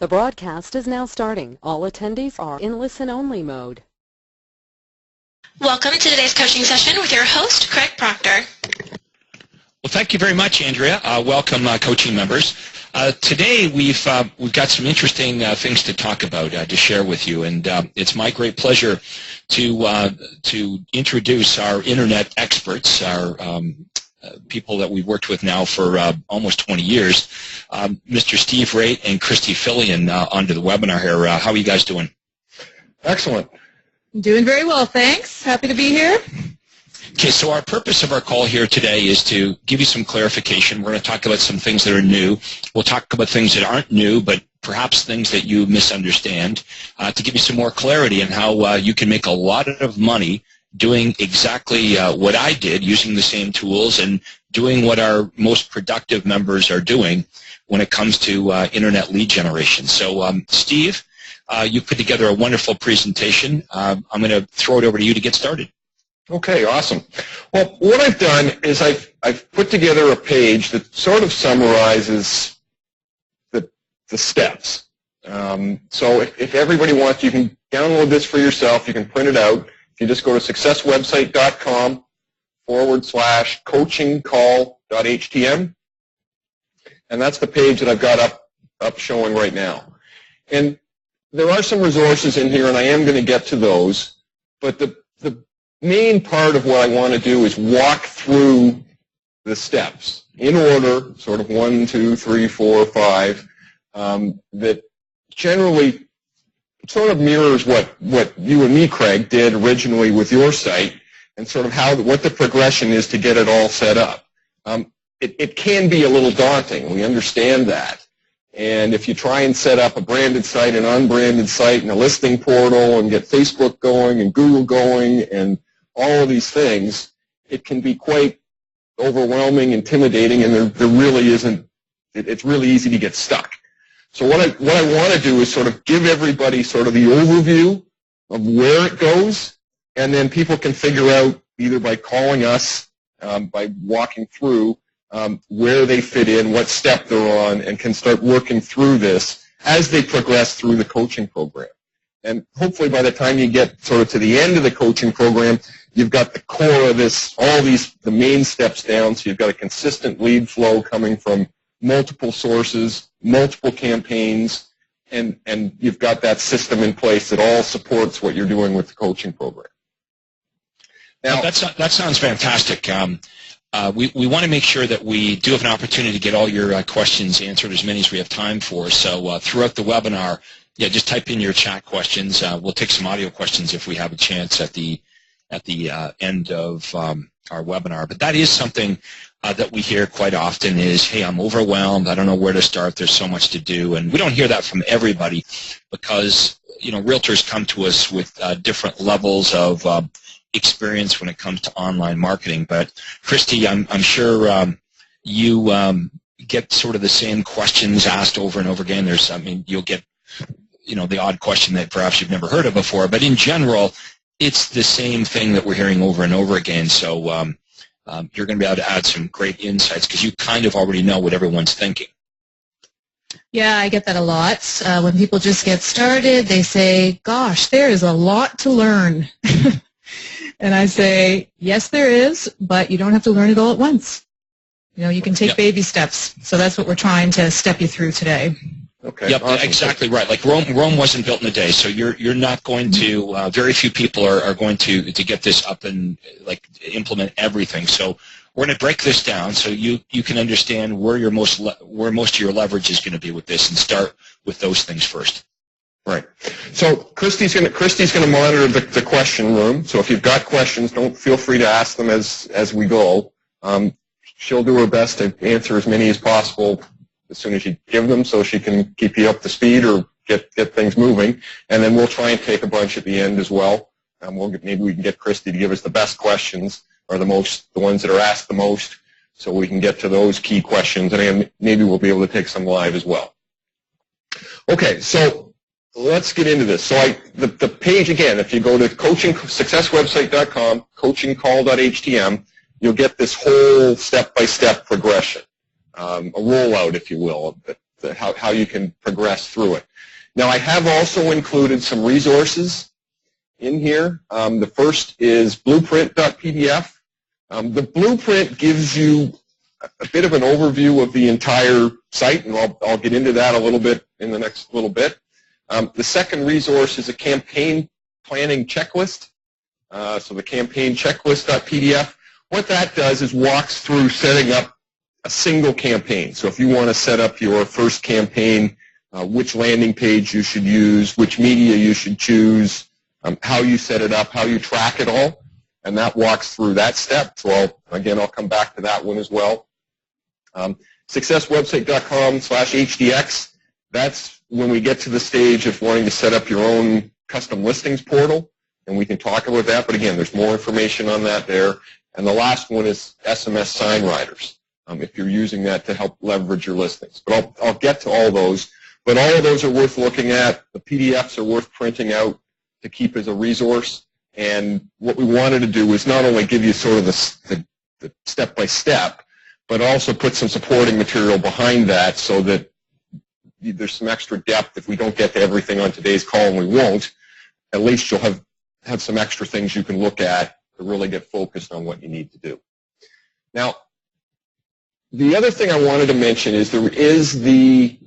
The broadcast is now starting. All attendees are in listen-only mode. Welcome to today's coaching session with your host, Craig Proctor. Well, thank you very much, Andrea. Welcome, coaching members. Today we've got some interesting things to talk about, to share with you, and it's my great pleasure to introduce our internet experts, our people that we've worked with now for almost 20 years, Mr. Steve Raitt and Christy Fillion onto the webinar here. How are you guys doing? Excellent. Doing very well, thanks. Happy to be here. Okay, so our purpose of our call here today is to give you some clarification. We're going to talk about some things that are new. We'll talk about things that aren't new, but perhaps things that you misunderstand, to give you some more clarity on how you can make a lot of money doing exactly what I did, using the same tools and doing what our most productive members are doing when it comes to internet lead generation. So, Steve, you put together a wonderful presentation. I'm going to throw it over to you to get started. Okay, awesome. Well, what I've done is I've put together a page that sort of summarizes the steps. So if everybody wants, you can download this for yourself. You can print it out. You just go to successwebsite.com/coachingcall.htm, and that's the page that I've got up showing right now. And there are some resources in here, and I am going to get to those, but the main part of what I want to do is walk through the steps in order, sort of 1, 2, 3, 4, 5, that generally sort of mirrors what you and me, Craig, did originally with your site, and sort of what the progression is to get it all set up. It can be a little daunting. We understand that. And if you try and set up a branded site, an unbranded site, and a listing portal, and get Facebook going and Google going, and all of these things, it can be quite overwhelming, intimidating, and there really isn't. It's really easy to get stuck. So what I want to do is sort of give everybody sort of the overview of where it goes, and then people can figure out either by calling us, by walking through where they fit in, what step they're on, and can start working through this as they progress through the coaching program. And hopefully by the time you get sort of to the end of the coaching program, you've got the core of this, the main steps down, so you've got a consistent lead flow coming from multiple sources, multiple campaigns, and you've got that system in place that all supports what you're doing with the coaching program. Now, that sounds fantastic. We want to make sure that we do have an opportunity to get all your questions answered, as many as we have time for. So throughout the webinar, just type in your chat questions. We'll take some audio questions if we have a chance at the end of our webinar. But that is something that we hear quite often is, hey, I'm overwhelmed, I don't know where to start, there's so much to do. And we don't hear that from everybody because, realtors come to us with different levels of experience when it comes to online marketing. But Christy, I'm sure you get sort of the same questions asked over and over again. You'll get, the odd question that perhaps you've never heard of before. But in general, it's the same thing that we're hearing over and over again. So you're going to be able to add some great insights because you kind of already know what everyone's thinking. Yeah, I get that a lot. When people just get started, they say, gosh, there is a lot to learn. And I say, yes, there is, but you don't have to learn it all at once. You can take baby steps. So that's what we're trying to step you through today. Okay. Yep, awesome. Exactly right. Like Rome wasn't built in a day, so you're not going to. Very few people are going to get this up and implement everything. So we're going to break this down so you can understand where most of your leverage is going to be with this, and start with those things first. Right. So Christy's going to monitor the question room. So if you've got questions, don't feel free to ask them as we go. She'll do her best to answer as many as possible as soon as you give them, so she can keep you up to speed or get things moving. And then we'll try and take a bunch at the end as well. Maybe we can get Christy to give us the best questions, or the ones that are asked the most, so we can get to those key questions, and maybe we'll be able to take some live as well. Okay, so let's get into this. So the page, again, if you go to successwebsite.com, coachingcall.htm, you'll get this whole step-by-step progression, a rollout, if you will, how you can progress through it. Now, I have also included some resources in here. The first is blueprint.pdf. The blueprint gives you a bit of an overview of the entire site, and I'll get into that a little bit in the next little bit. The second resource is a campaign planning checklist. So the campaign checklist.pdf. What that does is walks through setting up a single campaign. So if you want to set up your first campaign, which landing page you should use, which media you should choose, how you set it up, how you track it all, and that walks through that step. So I'll come back to that one as well. Successwebsite.com/HDX. That's when we get to the stage of wanting to set up your own custom listings portal, and we can talk about that. But again, there's more information on that there. And the last one is SMS sign writers, if you're using that to help leverage your listings. But I'll get to all those. But all of those are worth looking at. The PDFs are worth printing out to keep as a resource. And what we wanted to do was not only give you sort of the step-by-step, but also put some supporting material behind that so that there's some extra depth. If we don't get to everything on today's call, and we won't, at least you'll have some extra things you can look at to really get focused on what you need to do. Now, the other thing I wanted to mention is there is a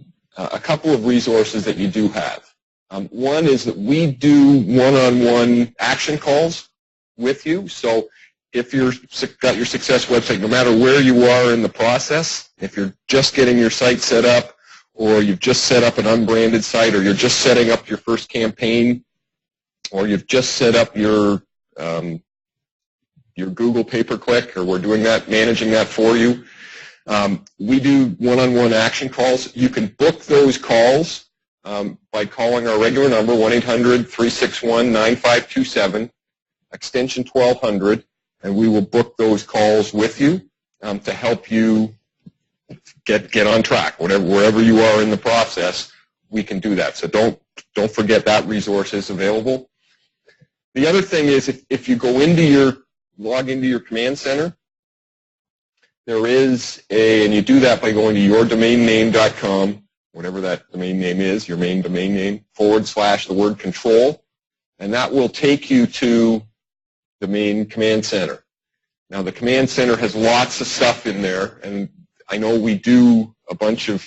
couple of resources that you do have. One is that we do one-on-one action calls with you. So if you've got your Success website, no matter where you are in the process, if you're just getting your site set up, or you've just set up an unbranded site, or you're just setting up your first campaign, or you've just set up your Google pay-per-click, or we're doing that, managing that for you, we do one-on-one action calls. You can book those calls by calling our regular number, 1-800-361-9527, extension 1200, and we will book those calls with you to help you get on track. Wherever you are in the process, we can do that. So don't forget that resource is available. The other thing is if you log into your command center, there is and you do that by going to yourdomainname.com, whatever that domain name is, your main domain name, / the word control, and that will take you to the main command center. Now, the command center has lots of stuff in there, and I know we do a bunch of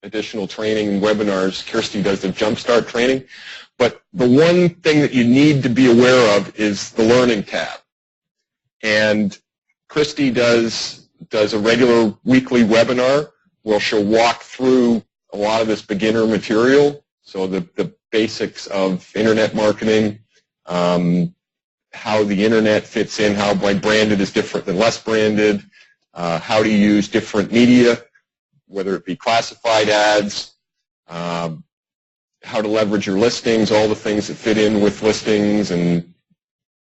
additional training and webinars. Kirsty does the Jumpstart training, but the one thing that you need to be aware of is the Learning tab. And Kirsty does a regular weekly webinar where she'll walk through a lot of this beginner material, so the basics of internet marketing, how the internet fits in, how branded is different than less branded, how to use different media, whether it be classified ads, how to leverage your listings, all the things that fit in with listings, and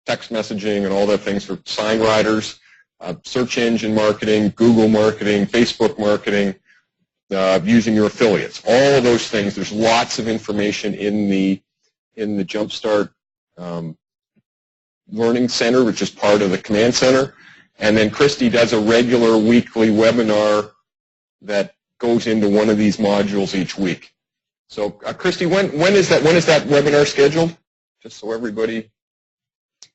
text messaging and all the things for sign writers, search engine marketing, Google marketing, Facebook marketing, using your affiliates. All of those things, there's lots of information in the Jumpstart Learning Center, which is part of the Command Center. And then Christy does a regular weekly webinar that goes into one of these modules each week. So, Christy, when is that webinar scheduled? Just so everybody.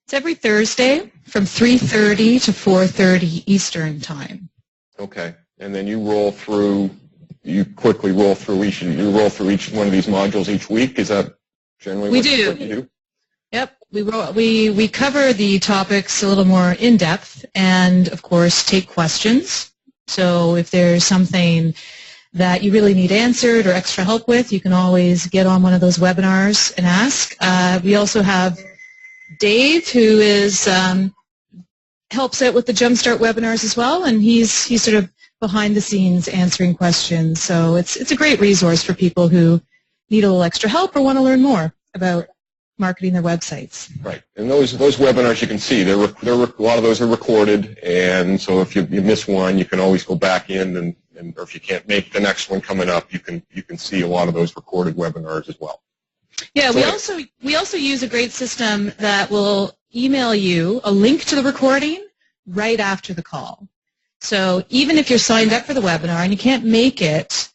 It's every Thursday from 3:30 to 4:30 Eastern Time. Okay, and then you quickly roll through each one of these modules each week. Is that generally what you do? Yep, we cover the topics a little more in depth, and of course take questions. So if there's something that you really need answered or extra help with, you can always get on one of those webinars and ask. We also have Dave, who helps out with the Jumpstart webinars as well, and he's sort of behind the scenes answering questions. So it's a great resource for people who need a little extra help or want to learn more about marketing their websites. Right, and those webinars you can see, a lot of those are recorded, and so if you miss one, you can always go back in, or if you can't make the next one coming up, you can see a lot of those recorded webinars as well. Yeah, we also use a great system that will email you a link to the recording right after the call. So even if you're signed up for the webinar and you can't make it,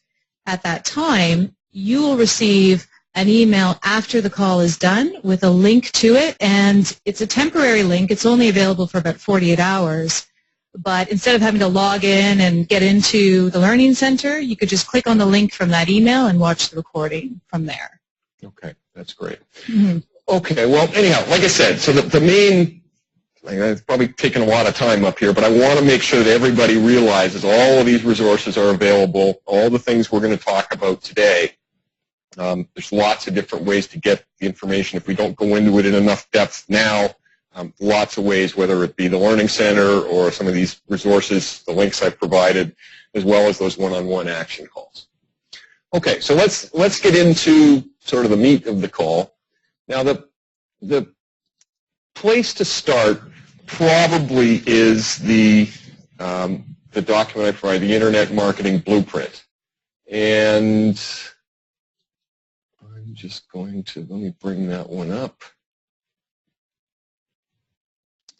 at that time, you will receive an email after the call is done with a link to it, and it's a temporary link. It's only available for about 48 hours. But instead of having to log in and get into the Learning Center, you could just click on the link from that email and watch the recording from there. Okay, that's great. Mm-hmm. Okay, well, anyhow, like I said, so the main, it's probably taken a lot of time up here, but I want to make sure that everybody realizes all of these resources are available, all the things we're going to talk about today. There's lots of different ways to get the information. If we don't go into it in enough depth now, lots of ways, whether it be the Learning Center or some of these resources, the links I've provided, as well as those one-on-one action calls. Okay, so let's get into sort of the meat of the call. Now, the place to start probably is the document I provided, the Internet Marketing Blueprint. And I'm just going to, let me bring that one up.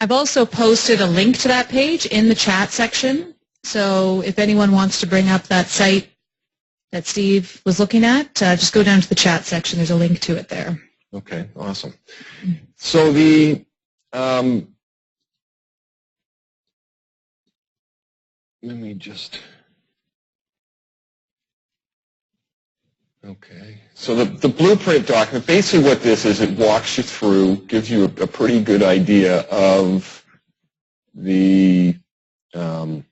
I've also posted a link to that page in the chat section. So if anyone wants to bring up that site that Steve was looking at, just go down to the chat section. There's a link to it there. Okay, awesome. So the let me just, okay. So the blueprint document, basically what this is, it walks you through, gives you a pretty good idea of the, let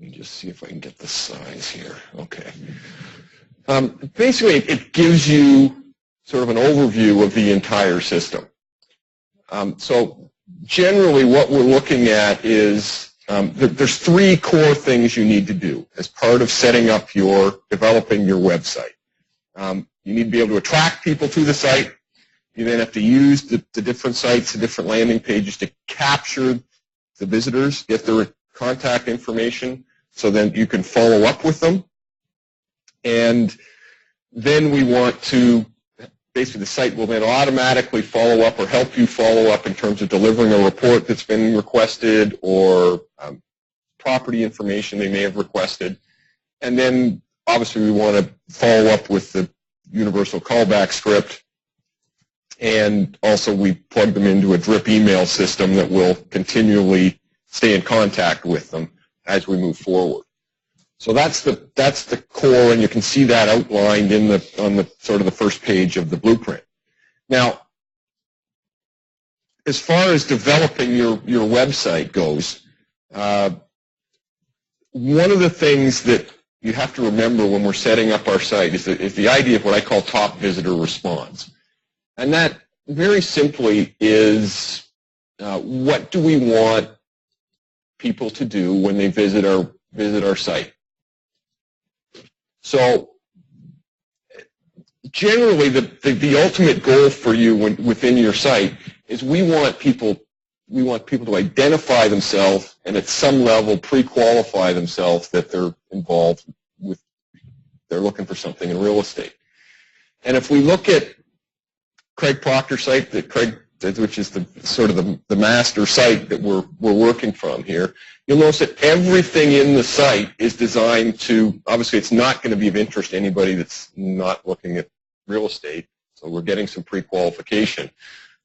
me just see if I can get the size here. Okay. Basically, it gives you sort of an overview of the entire system. So generally what we're looking at is there's three core things you need to do as part of setting up developing your website. You need to be able to attract people to the site. You then have to use the different sites, the different landing pages to capture the visitors, get their contact information, so then you can follow up with them. And then we want to, basically the site will then automatically follow up or help you follow up in terms of delivering a report that's been requested or property information they may have requested. And then obviously we want to follow up with the universal callback script. And also we plug them into a drip email system that will continually stay in contact with them as we move forward. So that's the core, and you can see that outlined on the sort of the first page of the blueprint. Now, as far as developing your website goes, one of the things that you have to remember when we're setting up our site is the idea of what I call top visitor response. And that very simply is what do we want people to do when they visit our site. So generally the ultimate goal for you within your site is we want people to identify themselves and at some level pre-qualify themselves that they're involved with, they're looking for something in real estate. And if we look at Craig Proctor's site, which is the master site that we're working from here, you'll notice that everything in the site is designed to, obviously it's not going to be of interest to anybody that's not looking at real estate, so we're getting some pre-qualification.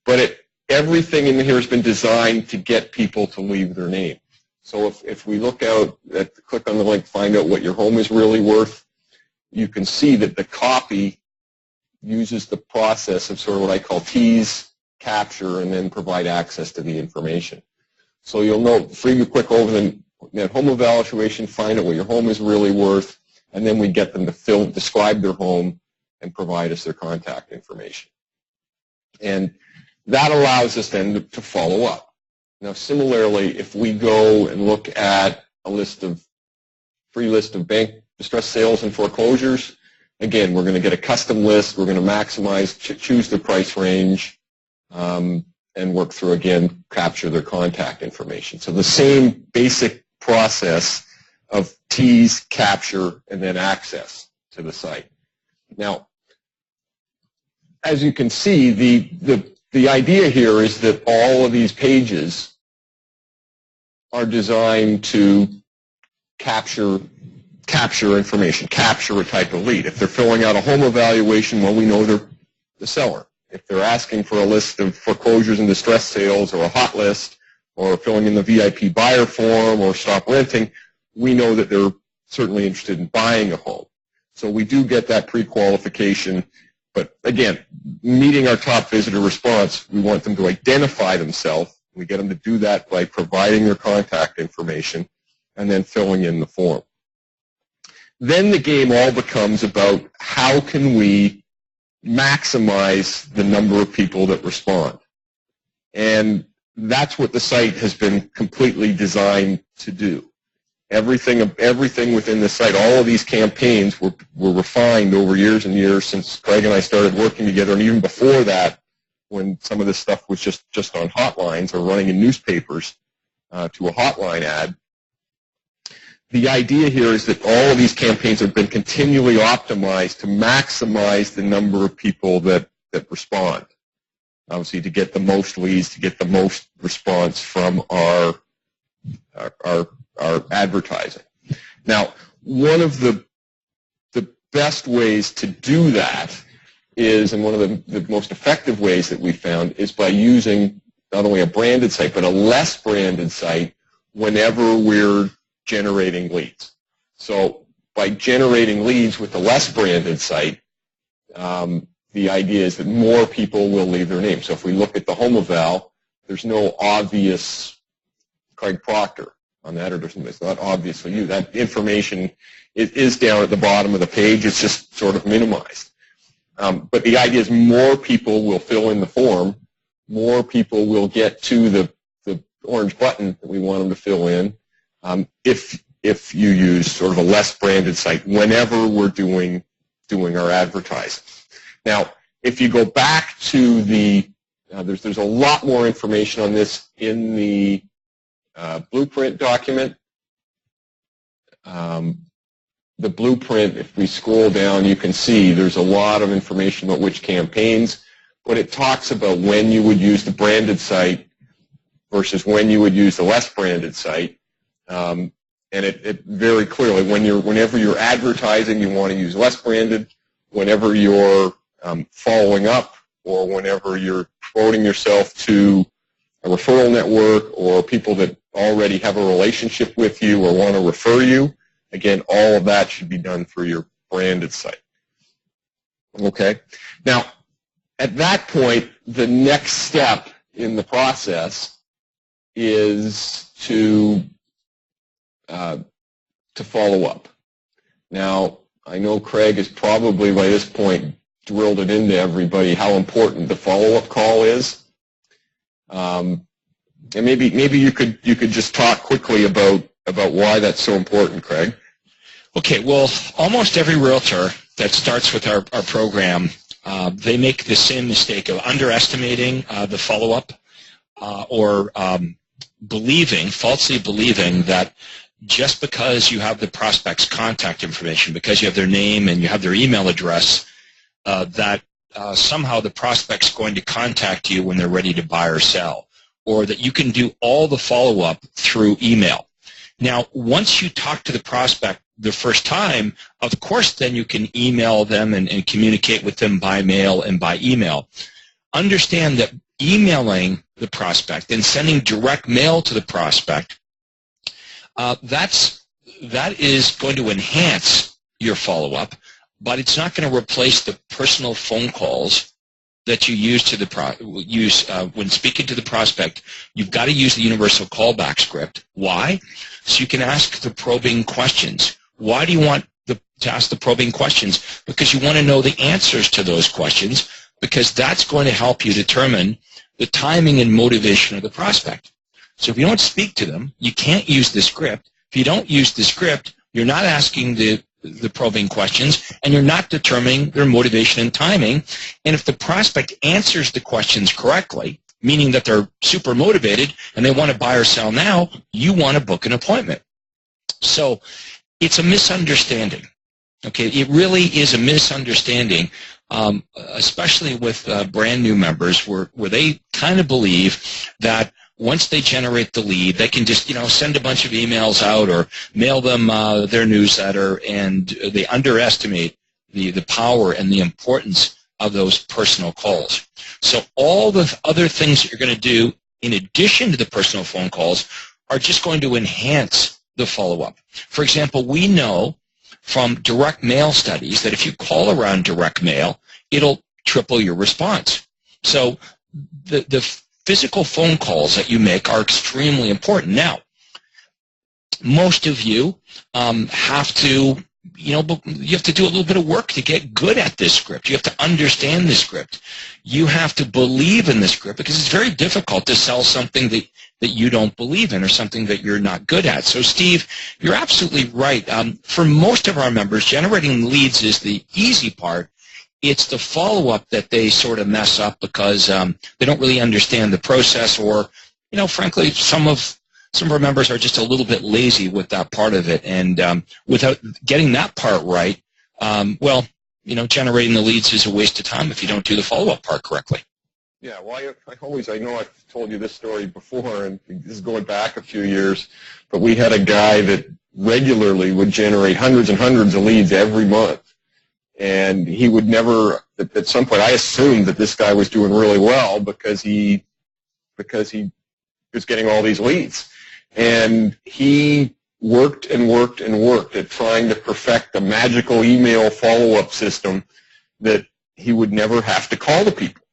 But everything in here has been designed to get people to leave their name. So if we look click on the link, find out what your home is really worth, you can see that the copy uses the process of sort of what I call tease, capture, and then provide access to the information. So you'll note, if you click over that home evaluation, find out what your home is really worth, and then we get them to describe their home and provide us their contact information. And that allows us then to follow up. Now similarly, if we go and look at a free list of bank distress sales and foreclosures, again, we're going to get a custom list, we're going to maximize, choose the price range, and work through, again, capture their contact information. So the same basic process of tease, capture, and then access to the site. Now, as you can see, the idea here is that all of these pages are designed to capture capture information, capture a type of lead. If they're filling out a home evaluation, well, we know they're the seller. If they're asking for a list of foreclosures and distress sales or a hot list or filling in the VIP buyer form or stop renting, we know that they're certainly interested in buying a home. So we do get that pre-qualification. But again, meeting our top visitor response, we want them to identify themselves. We get them to do that by providing their contact information and then filling in the form. Then the game all becomes about how can we maximize the number of people that respond. And that's what the site has been completely designed to do. Everything within the site, all of these campaigns were refined over years and years since Craig and I started working together, and even before that, when some of this stuff was just on hotlines or running in newspapers to a hotline ad. The idea here is that all of these campaigns have been continually optimized to maximize the number of people that respond. Obviously, to get the most leads, to get the most response from our advertising. Now, one of the best ways to do that is, and one of the most effective ways that we found, is by using not only a branded site, but a less branded site whenever we're generating leads. So by generating leads with the less branded site, the idea is that more people will leave their name. So if we look at the home eval, there's no obvious Craig Proctor on that, or it's not obviously you. That information is down at the bottom of the page. It's just sort of minimized. But the idea is more people will fill in the form, more people will get to the orange button that we want them to fill in, if you use sort of a less branded site whenever we're doing our advertising. Now, if you go back to the, there's a lot more information on this in the blueprint document. The blueprint, if we scroll down, you can see there's a lot of information about which campaigns, but it talks about when you would use the branded site versus when you would use the less branded site. And it very clearly, whenever you're advertising, you want to use less branded. Whenever you're following up, or whenever you're quoting yourself to a referral network or people that already have a relationship with you or want to refer you, again, all of that should be done through your branded site. Okay? Now, at that point, the next step in the process is to follow up. Now, I know Craig has probably by this point drilled it into everybody how important the follow-up call is. And maybe you could just talk quickly about why that's so important, Craig. Okay, well, almost every realtor that starts with our program, they make the same mistake of underestimating the follow-up or falsely believing that just because you have the prospect's contact information, because you have their name and you have their email address, that somehow the prospect's going to contact you when they're ready to buy or sell, or that you can do all the follow-up through email. Now, once you talk to the prospect the first time, of course, then you can email them and communicate with them by mail and by email. Understand that emailing the prospect and sending direct mail to the prospect, that is going to enhance your follow-up, but it's not going to replace the personal phone calls that you use when speaking to the prospect. You've got to use the universal callback script. Why? So you can ask the probing questions. Why do you want to ask the probing questions? Because you want to know the answers to those questions, because that's going to help you determine the timing and motivation of the prospect. So if you don't speak to them, you can't use the script. If you don't use the script, you're not asking the probing questions, and you're not determining their motivation and timing. And if the prospect answers the questions correctly, meaning that they're super motivated and they want to buy or sell now, you want to book an appointment. So it's a misunderstanding. Okay, it really is a misunderstanding, especially with brand new members, where they kind of believe that once they generate the lead, they can just, send a bunch of emails out or mail them their newsletter, and they underestimate the power and the importance of those personal calls. So all the other things that you're going to do in addition to the personal phone calls are just going to enhance the follow-up. For example, we know from direct mail studies that if you call around direct mail, it'll triple your response. So the physical phone calls that you make are extremely important. Now, most of you have to, you have to do a little bit of work to get good at this script. You have to understand the script. You have to believe in the script, because it's very difficult to sell something that you don't believe in or something that you're not good at. So, Steve, you're absolutely right. For most of our members, generating leads is the easy part. It's the follow-up that they sort of mess up because they don't really understand the process, or, frankly, some of our members are just a little bit lazy with that part of it. And without getting that part right, generating the leads is a waste of time if you don't do the follow-up part correctly. Yeah, well, I know I've told you this story before, and this is going back a few years, but we had a guy that regularly would generate hundreds and hundreds of leads every month. And he would never, at some point, I assumed that this guy was doing really well because he was getting all these leads. And he worked and worked and worked at trying to perfect a magical email follow-up system that he would never have to call the people.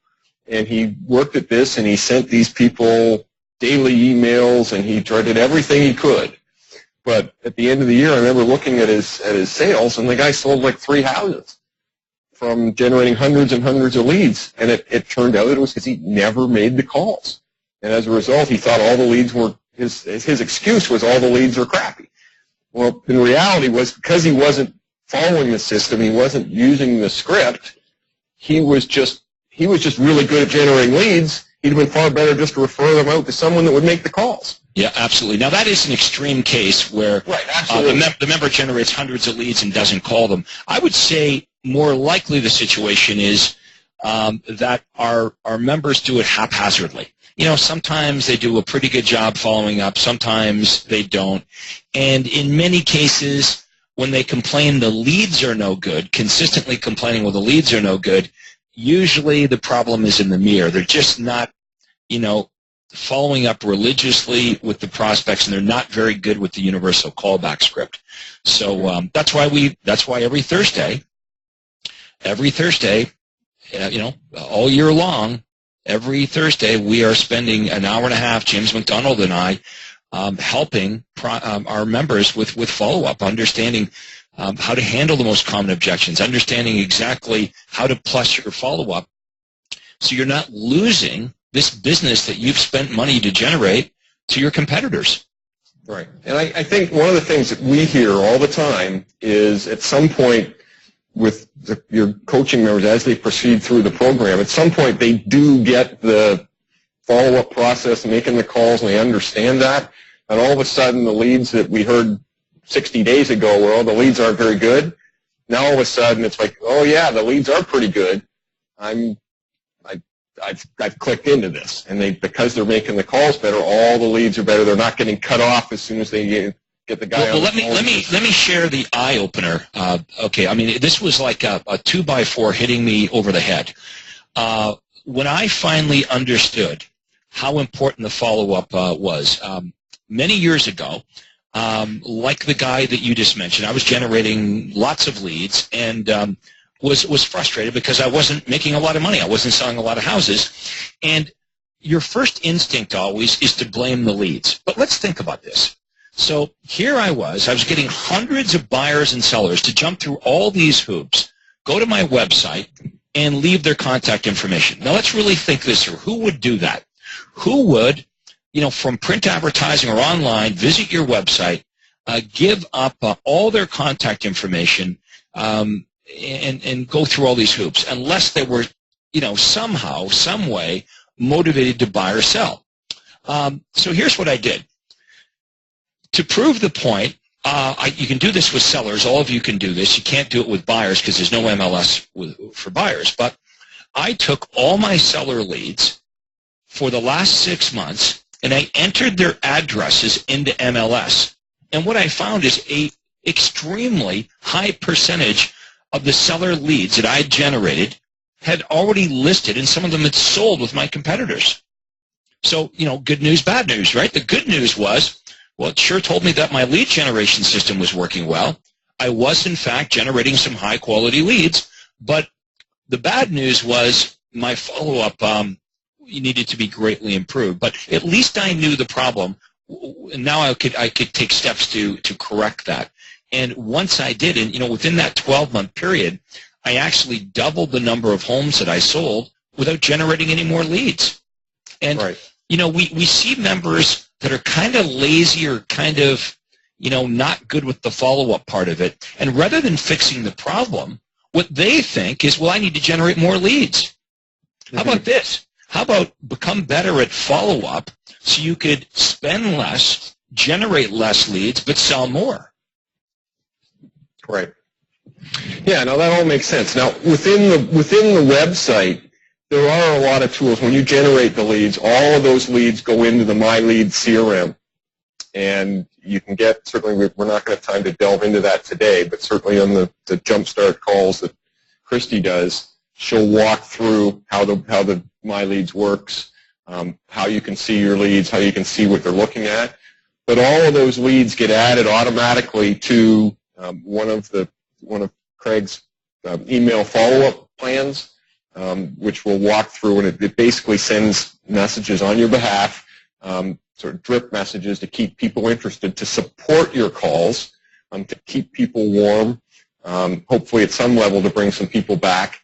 And he worked at this, and he sent these people daily emails, and he did everything he could. But at the end of the year, I remember looking at his sales, and the guy sold like 3 houses from generating hundreds and hundreds of leads. And it turned out it was because he never made the calls. And as a result, he thought all the leads were, his excuse was all the leads are crappy. Well, in reality was because he wasn't following the system, he wasn't using the script, he was just really good at generating leads. He'd have been far better just to refer them out to someone that would make the calls. Yeah, absolutely. Now, that is an extreme case where the member generates hundreds of leads and doesn't call them. I would say more likely the situation is that our members do it haphazardly. Sometimes they do a pretty good job following up. Sometimes they don't. And in many cases, when they complain the leads are no good, consistently complaining, well, the leads are no good, usually the problem is in the mirror. They're just not, following up religiously with the prospects, and they're not very good with the universal callback script. So that's why every Thursday, all year long, every Thursday we are spending an hour and a half, James McDonald and I, helping our members with follow-up, understanding how to handle the most common objections, understanding exactly how to plus your follow-up so you're not losing this business that you've spent money to generate to your competitors. Right. And I think one of the things that we hear all the time is at some point with your coaching members as they proceed through the program, at some point they do get the follow-up process, making the calls, and they understand that. And all of a sudden the leads that we heard 60 days ago where all the leads aren't very good, now all of a sudden it's like, oh yeah, the leads are pretty good. I've clicked into this, and because they're making the calls better, all the leads are better. They're not getting cut off as soon as they get the guy. Well, let me share the eye opener. Okay, I mean this was like a 2x4 hitting me over the head. When I finally understood how important the follow-up was, many years ago, like the guy that you just mentioned, I was generating lots of leads and was frustrated because I wasn't making a lot of money. I wasn't selling a lot of houses. And your first instinct always is to blame the leads. But let's think about this. So here I was getting hundreds of buyers and sellers to jump through all these hoops, go to my website, and leave their contact information. Now let's really think this through. Who would do that? Who would, from print advertising or online, visit your website, give up all their contact information, and go through all these hoops, unless they were, somehow, some way motivated to buy or sell. So here's what I did. To prove the point, you can do this with sellers. All of you can do this. You can't do it with buyers because there's no MLS for buyers. But I took all my seller leads for the last 6 months, and I entered their addresses into MLS. And what I found is a extremely high percentage of the seller leads that I generated had already listed, and some of them had sold with my competitors. So, good news, bad news, right? The good news was, well, it sure told me that my lead generation system was working well. I was, in fact, generating some high-quality leads, but the bad news was my follow-up needed to be greatly improved. But at least I knew the problem, and now I could take steps to correct that. And once I did, and within that 12-month period, I actually doubled the number of homes that I sold without generating any more leads. And right. We see members that are kind of lazy or kind of not good with the follow-up part of it. And rather than fixing the problem, what they think is, well, I need to generate more leads. How about this? How about become better at follow-up so you could spend less, generate less leads, but sell more? Right. Yeah, no, that all makes sense. Now, within the website, there are a lot of tools. When you generate the leads, all of those leads go into the My Lead CRM. And you can get, certainly we're not going to have time to delve into that today, but certainly on the Jumpstart calls that Christy does, she'll walk through how the My Leads works, how you can see your leads, how you can see what they're looking at. But all of those leads get added automatically to one of Craig's email follow-up plans, which we'll walk through, and it basically sends messages on your behalf, sort of drip messages to keep people interested, to support your calls, to keep people warm, hopefully at some level to bring some people back.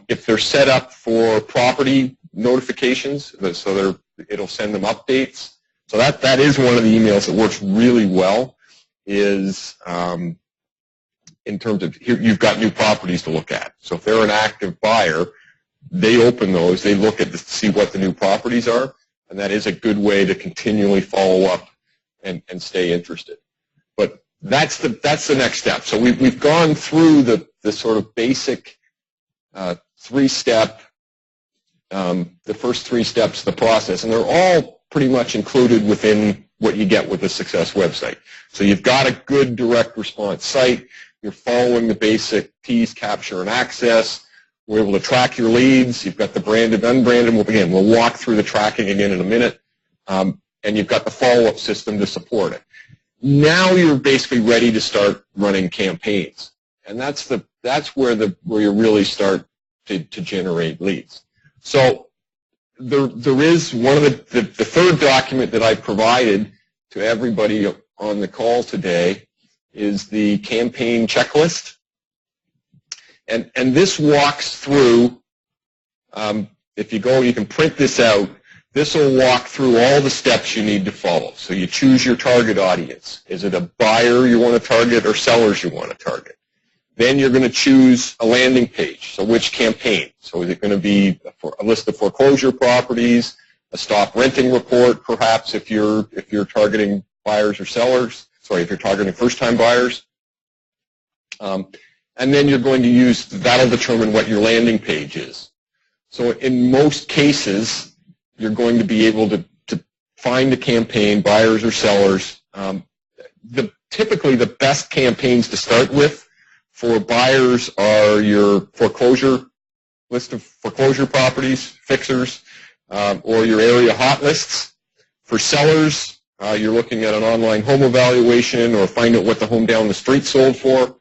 If they're set up for property notifications, so it'll send them updates. So that is one of the emails that works really well, is in terms of, here you've got new properties to look at. So if they're an active buyer, they open those, they look at to see what the new properties are, and that is a good way to continually follow up and stay interested. But that's the next step. So we've gone through the sort of basic three-step, the first three steps of the process, and they're all pretty much included within what you get with the Success website. So you've got a good direct response site. You're following the basic P's, capture and access. We're able to track your leads. You've got the branded, unbranded. We'll walk through the tracking again in a minute. And you've got the follow-up system to support it. Now you're basically ready to start running campaigns. And that's where you really start to generate leads. So there is one of the third document that I provided to everybody on the call today is the campaign checklist. And this walks through, if you go, you can print this out. This will walk through all the steps you need to follow. So you choose your target audience. Is it a buyer you want to target or sellers you want to target? Then you're going to choose a landing page. So which campaign? So is it going to be a list of foreclosure properties, a stop renting report, perhaps if you're targeting buyers or sellers? Sorry, if you're targeting first-time buyers. And then you're going to use, that'll determine what your landing page is. So in most cases, you're going to be able to find a campaign, buyers or sellers. Typically, the best campaigns to start with for buyers are your foreclosure, list of foreclosure properties, fixers, or your area hot lists. For sellers, you're looking at an online home evaluation or find out what the home down the street sold for.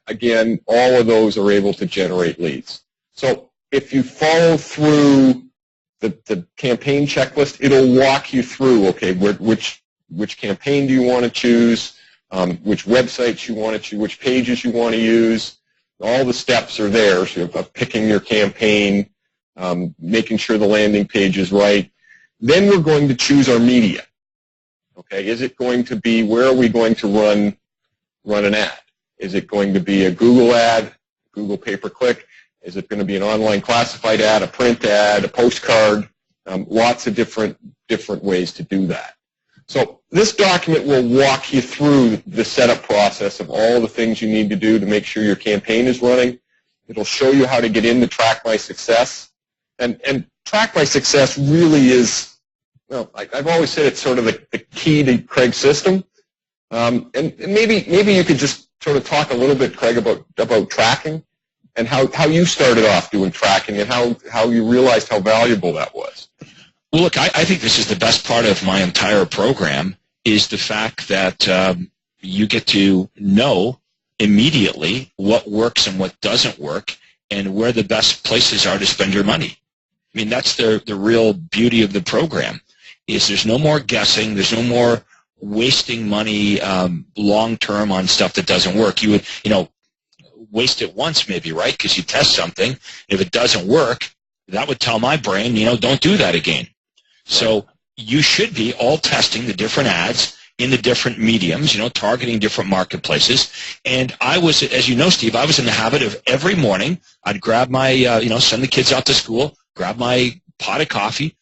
Again, all of those are able to generate leads. So if you follow through the campaign checklist, it'll walk you through, okay, which campaign do you want to choose, which websites you want to choose, which pages you want to use. All the steps are there, so of picking your campaign, making sure the landing page is right. Then we're going to choose our media. Okay, is it going to be, where are we going to run an ad? Is it going to be a Google ad, Google pay-per-click? Is it going to be an online classified ad, a print ad, a postcard? Lots of different ways to do that. So this document will walk you through the setup process of all the things you need to do to make sure your campaign is running. It'll show you how to get into Track My Success. And Track My Success really is well, I've always said it's sort of the key to Craig's system. And maybe you could just sort of talk a little bit, Craig, about tracking and how you started off doing tracking and how you realized how valuable that was. Well, look, I think this is the best part of my entire program is the fact that you get to know immediately what works and what doesn't work and where the best places are to spend your money. I mean, that's the real beauty of the program is there's no more guessing, there's no more wasting money long-term on stuff that doesn't work. You would, waste it once maybe, right, because you test something. If it doesn't work, that would tell my brain, don't do that again. So you should be all testing the different ads in the different mediums, targeting different marketplaces. And I was, as you know, Steve, I was in the habit of every morning, I'd grab my, send the kids out to school, grab my pot of coffee,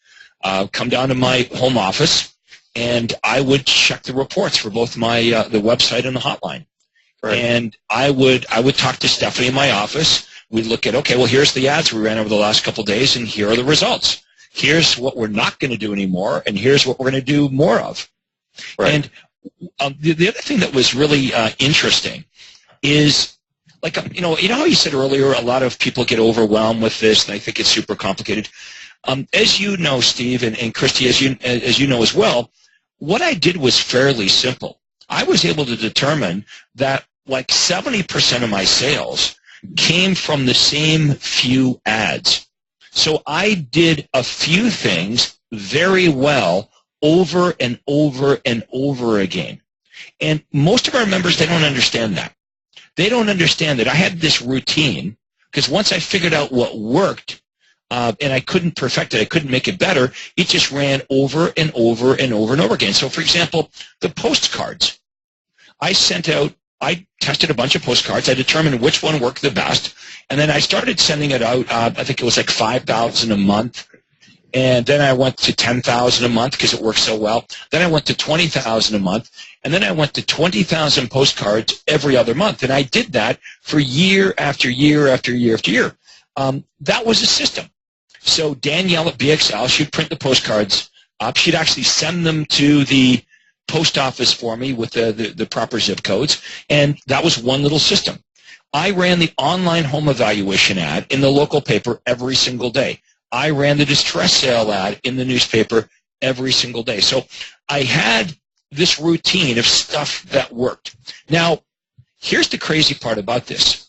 come down to my home office, and I would check the reports for both my the website and the hotline. Right. And I would talk to Stephanie in my office. We'd look at, okay, well, here's the ads we ran over the last couple of days, and here are the results. Here's what we're not going to do anymore, and here's what we're going to do more of. Right. And the other thing that was really interesting is, like, how you said earlier, a lot of people get overwhelmed with this, and I think it's super complicated. As you know, Steve, and Christy, as you know as well, what I did was fairly simple. I was able to determine that like 70% of my sales came from the same few ads. So I did a few things very well over and over and over again. And most of our members, they don't understand that. They don't understand that I had this routine because once I figured out what worked, and I couldn't perfect it, I couldn't make it better, it just ran over and over and over and over again. So, for example, the postcards. I tested a bunch of postcards. I determined which one worked the best, and then I started sending it out. I think it was like 5,000 a month, and then I went to 10,000 a month because it worked so well. Then I went to 20,000 a month, and then I went to 20,000 postcards every other month, and I did that for year after year after year after year. That was a system. So Danielle at BXL, she'd print the postcards up. She'd actually send them to the post office for me with the proper zip codes, and that was one little system. I ran the online home evaluation ad in the local paper every single day. I ran the distress sale ad in the newspaper every single day. So I had this routine of stuff that worked. Now, here's the crazy part about this.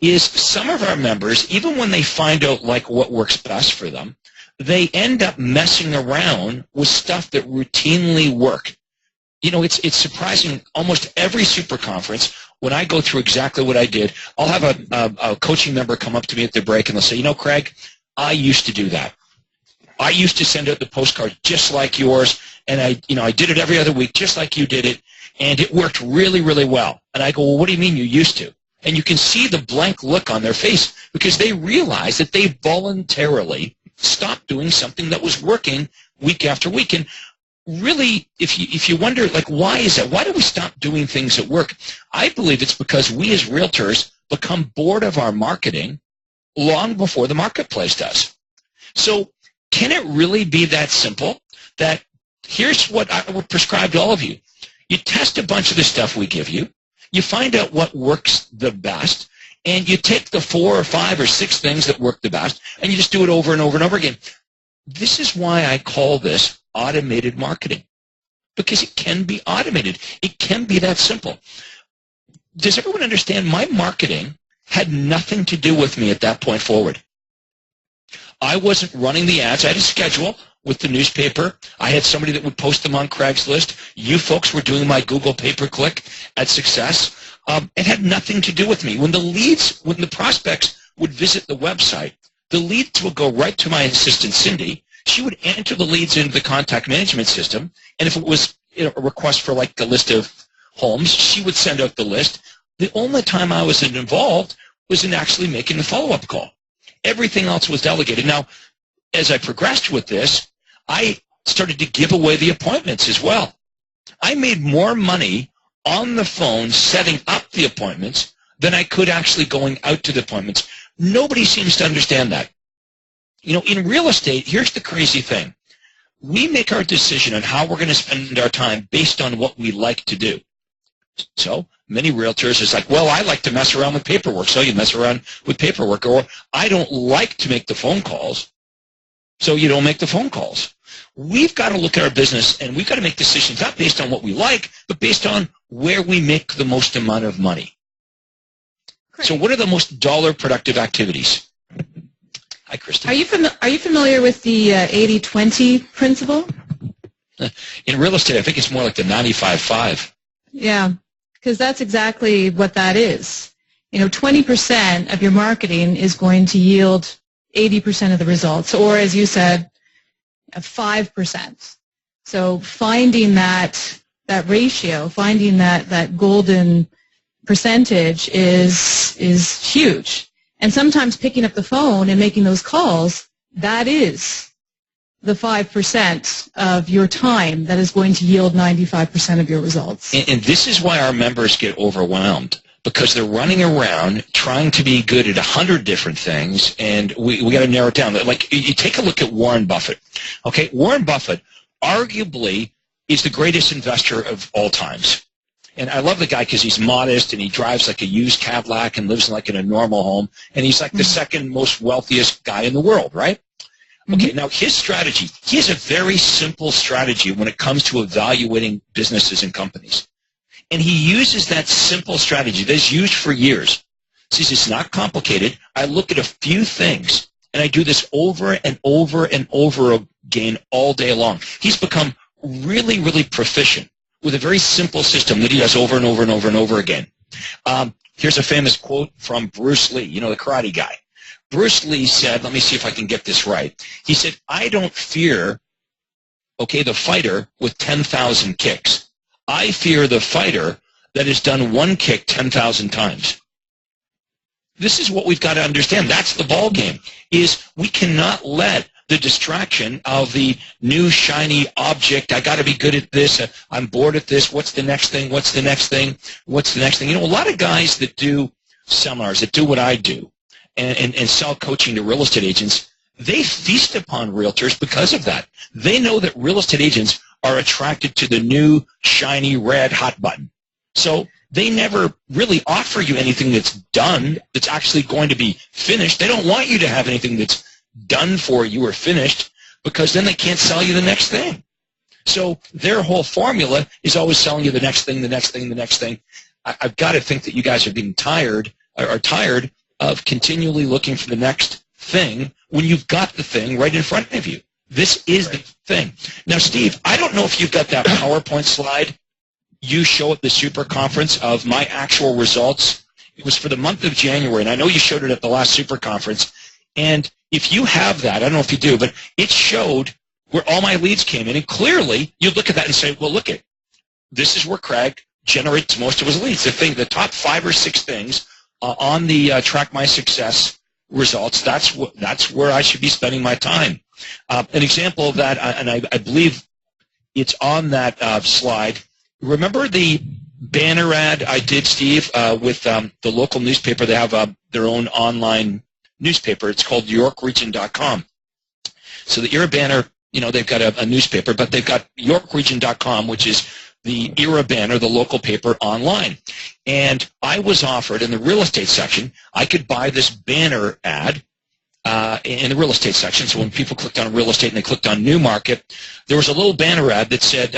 Is some of our members, even when they find out like what works best for them, they end up messing around with stuff that routinely work. It's surprising. Almost every super conference, when I go through exactly what I did, I'll have a coaching member come up to me at the break and they'll say, Craig, I used to do that. I used to send out the postcard just like yours, and I did it every other week just like you did it, and it worked really, really well. And I go, well, what do you mean you used to? And you can see the blank look on their face because they realize that they voluntarily stopped doing something that was working week after week. And really, if you wonder, like, why is that? Why do we stop doing things that work? I believe it's because we as realtors become bored of our marketing long before the marketplace does. So can it really be that simple? That here's what I would prescribe to all of you. You test a bunch of the stuff we give you. You find out what works the best, and you take the 4 or 5 or 6 things that work the best, and you just do it over and over and over again. This is why I call this automated marketing, because it can be automated. It can be that simple. Does everyone understand? My marketing had nothing to do with me at that point forward. I wasn't running the ads. I had a schedule with the newspaper. I had somebody that would post them on Craigslist. You folks were doing my Google pay-per-click at Success. It had nothing to do with me. When the prospects would visit the website, the leads would go right to my assistant, Cindy. She would enter the leads into the contact management system, and if it was a request for like a list of homes, she would send out the list. The only time I was involved was in actually making the follow-up call. Everything else was delegated. Now, as I progressed with this, I started to give away the appointments as well. I made more money on the phone setting up the appointments than I could actually going out to the appointments. Nobody seems to understand that. In real estate, here's the crazy thing. we make our decision on how we're going to spend our time based on what we like to do. So many realtors is like, well, I like to mess around with paperwork, so you mess around with paperwork. Or I don't like to make the phone calls, so you don't make the phone calls. We've got to look at our business, and we've got to make decisions not based on what we like, but based on where we make the most amount of money. Great. So what are the most dollar-productive activities? Hi, Kristen. Are you familiar with the 80-20 principle? In real estate, I think it's more like the 95-5. Yeah, because that's exactly what that is. 20% of your marketing is going to yield 80% of the results, or as you said, 5%. So finding that ratio, finding that golden percentage is huge. And sometimes picking up the phone and making those calls, that is the 5% of your time that is going to yield 95% of your results. And this is why our members get overwhelmed, because they're running around trying to be good at 100 different things, and we got to narrow it down. Like, you take a look at Warren Buffett. Okay, Warren Buffett arguably is the greatest investor of all times. And I love the guy because he's modest, and he drives like a used Cadillac and lives like in a normal home, and he's like the second most wealthiest guy in the world, right? Okay, now his strategy, he has a very simple strategy when it comes to evaluating businesses and companies. And he uses that simple strategy that is used for years. He says, it's not complicated. I look at a few things, and I do this over and over and over again all day long. He's become really, really proficient with a very simple system that he does over and over and over and over again. Here's a famous quote from Bruce Lee, the karate guy. Bruce Lee said, let me see if I can get this right. He said, I don't fear, the fighter with 10,000 kicks. I fear the fighter that has done one kick 10,000 times. This is what we've got to understand. That's the ball game, is we cannot let the distraction of the new shiny object, I got to be good at this, I'm bored at this, what's the next thing, what's the next thing, what's the next thing. A lot of guys that do seminars, that do what I do, and sell coaching to real estate agents, they feast upon realtors because of that. They know that real estate agents are attracted to the new, shiny, red hot button. So they never really offer you anything that's done, that's actually going to be finished. They don't want you to have anything that's done for you or finished, because then they can't sell you the next thing. So their whole formula is always selling you the next thing, the next thing, the next thing. I've got to think that you guys are being tired of continually looking for the next thing when you've got the thing right in front of you. This is the thing. Now, Steve, I don't know if you've got that PowerPoint slide you show at the Super Conference of my actual results. It was for the month of January, and I know you showed it at the last Super Conference. And if you have that, I don't know if you do, but it showed where all my leads came in. And clearly, you look at that and say, well, look at this is where Craig generates most of his leads. The top 5 or 6 things on the Track My Success results, that's where I should be spending my time. An example of that, and I believe it's on that slide. Remember the banner ad I did, Steve, with the local newspaper? They have their own online newspaper. It's called YorkRegion.com. So the ERA banner, they've got a newspaper, but they've got YorkRegion.com, which is the ERA banner, the local paper online. And I was offered in the real estate section, I could buy this banner ad in the real estate section. So when people clicked on real estate and they clicked on new market, there was a little banner ad that said,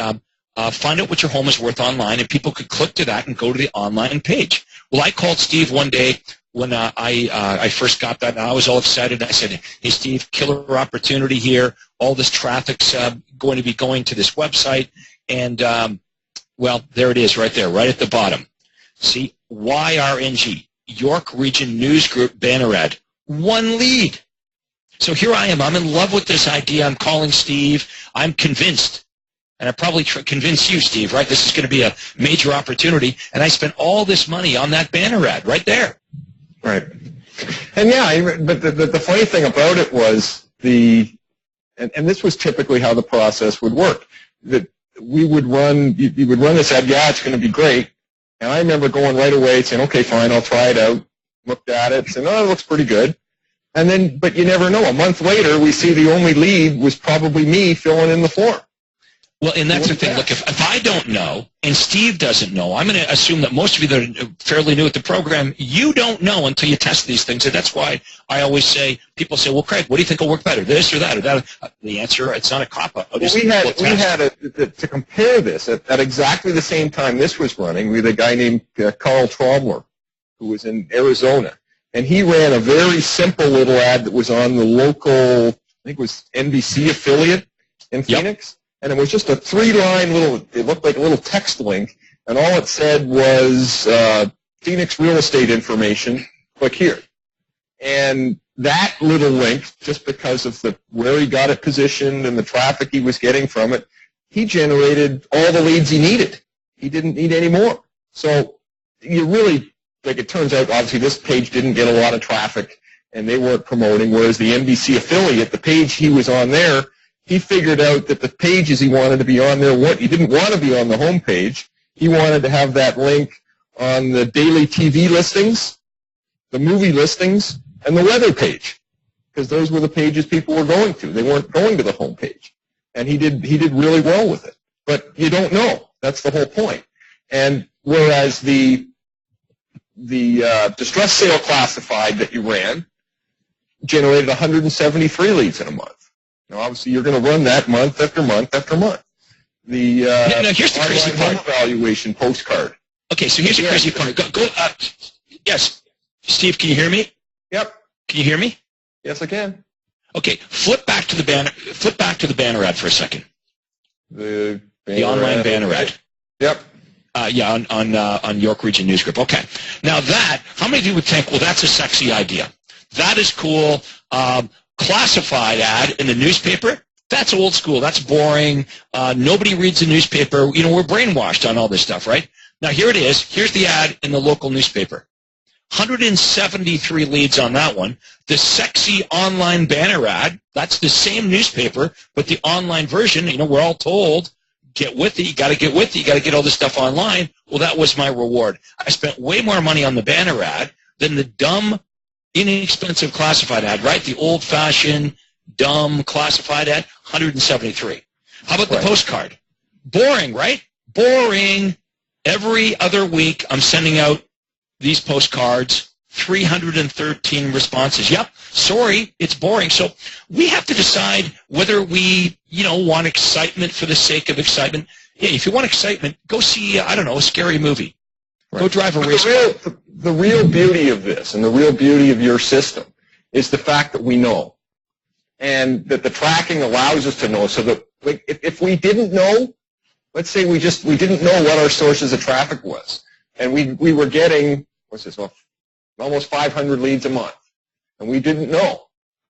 find out what your home is worth online, and people could click to that and go to the online page. Well, I called Steve one day when I first got that, and I was all excited. I said, hey, Steve, killer opportunity here. All this traffic's going to be going to this website. And, well, there it is right there, right at the bottom. See, YRNG, York Region News Group banner ad. 1 lead. So here I am. I'm in love with this idea. I'm calling Steve. I'm convinced. And I probably convinced you, Steve, right? This is going to be a major opportunity. And I spent all this money on that banner ad right there. Right. And yeah, but the funny thing about it was and this was typically how the process would work, that you would run this ad, yeah, it's going to be great. And I remember going right away saying, okay, fine, I'll try it out. Looked at it, said, oh, it looks pretty good. And then, but you never know. A month later, we see the only lead was probably me filling in the form. Well, and that's the thing. Look, if I don't know and Steve doesn't know, I'm going to assume that most of you that are fairly new at the program, you don't know until you test these things. And that's why I always say, people say, well, Craig, what do you think will work better, this or that or that? The answer, it's not a cop-out. Well, we had to compare this at exactly the same time this was running. We had a guy named Carl Tromler, who was in Arizona. And he ran a very simple little ad that was on the local, I think it was NBC affiliate in Phoenix. And it was just a 3-line little, it looked like a little text link, and all it said was Phoenix real estate information, click here. And that little link, just because of where he got it positioned and the traffic he was getting from it, he generated all the leads he needed. He didn't need any more. So you really, like it turns out, obviously this page didn't get a lot of traffic, and they weren't promoting, whereas the NBC affiliate, the page he was on there, he figured out that the pages he wanted to be on there, he didn't want to be on the home page. He wanted to have that link on the daily TV listings, the movie listings, and the weather page, because those were the pages people were going to. They weren't going to the home page. And he did really well with it. But you don't know. That's the whole point. And whereas the distress sale classified that you ran generated 173 leads in a month. Now, obviously, you're going to run that month after month after month. The now here's the crazy part. Valuation postcard. Okay, so here's the crazy part. Yes, Steve, can you hear me? Yep. Can you hear me? Yes, I can. Okay, flip back to the banner. Flip back to the banner ad for a second. The online banner ad. Yep. On York Region News Group. Okay. Now that, how many of you would think, well, that's a sexy idea? That is cool. Classified ad in the newspaper, that's old school. That's boring. Nobody reads the newspaper. You know, we're brainwashed on all this stuff, right? Now, here it is. Here's the ad in the local newspaper. 173 leads on that one. The sexy online banner ad, that's the same newspaper, but the online version, you know, we're all told, get with it. You got to get with it. You got to get all this stuff online. Well, that was my reward. I spent way more money on the banner ad than the dumb, inexpensive classified ad, right? The old-fashioned, dumb classified ad, 173. How about the postcard? Boring, right? Boring. Every other week, I'm sending out these postcards, 313 responses. Yep, sorry, it's boring. So we have to decide whether we, you know, want excitement for the sake of excitement. Yeah, if you want excitement, go see, I don't know, a scary movie. Right. Go drive a race car. The real beauty of this and the real beauty of your system is the fact that we know, and that the tracking allows us to know. So that, like, if we didn't know, let's say we didn't know what our sources of traffic was, and we were getting, what's this, almost 500 leads a month, and we didn't know.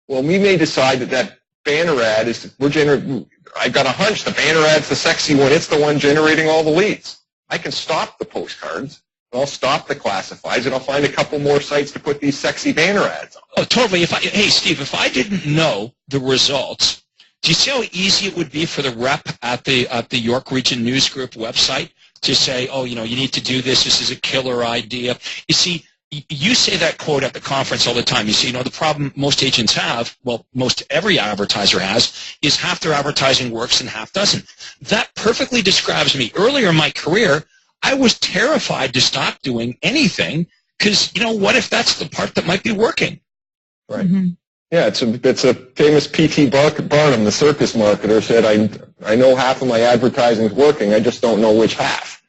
Well, we may decide that banner ad I've got a hunch the banner ad's the sexy one. It's the one generating all the leads. I can stop the postcards. I'll stop the classifieds, and I'll find a couple more sites to put these sexy banner ads on. Oh, totally. Hey, Steve, if I didn't know the results, do you see how easy it would be for the rep at the York Region News Group website to say, oh, you know, you need to do this. This is a killer idea. You see, you say that quote at the conference all the time. You see, you know, the problem most agents have, well, most every advertiser has, is half their advertising works and half doesn't. That perfectly describes me. Earlier in my career, I was terrified to stop doing anything because, you know, what if that's the part that might be working? Right. Mm-hmm. Yeah, it's a famous P.T. Barnum, the circus marketer, said, I know half of my advertising is working, I just don't know which half.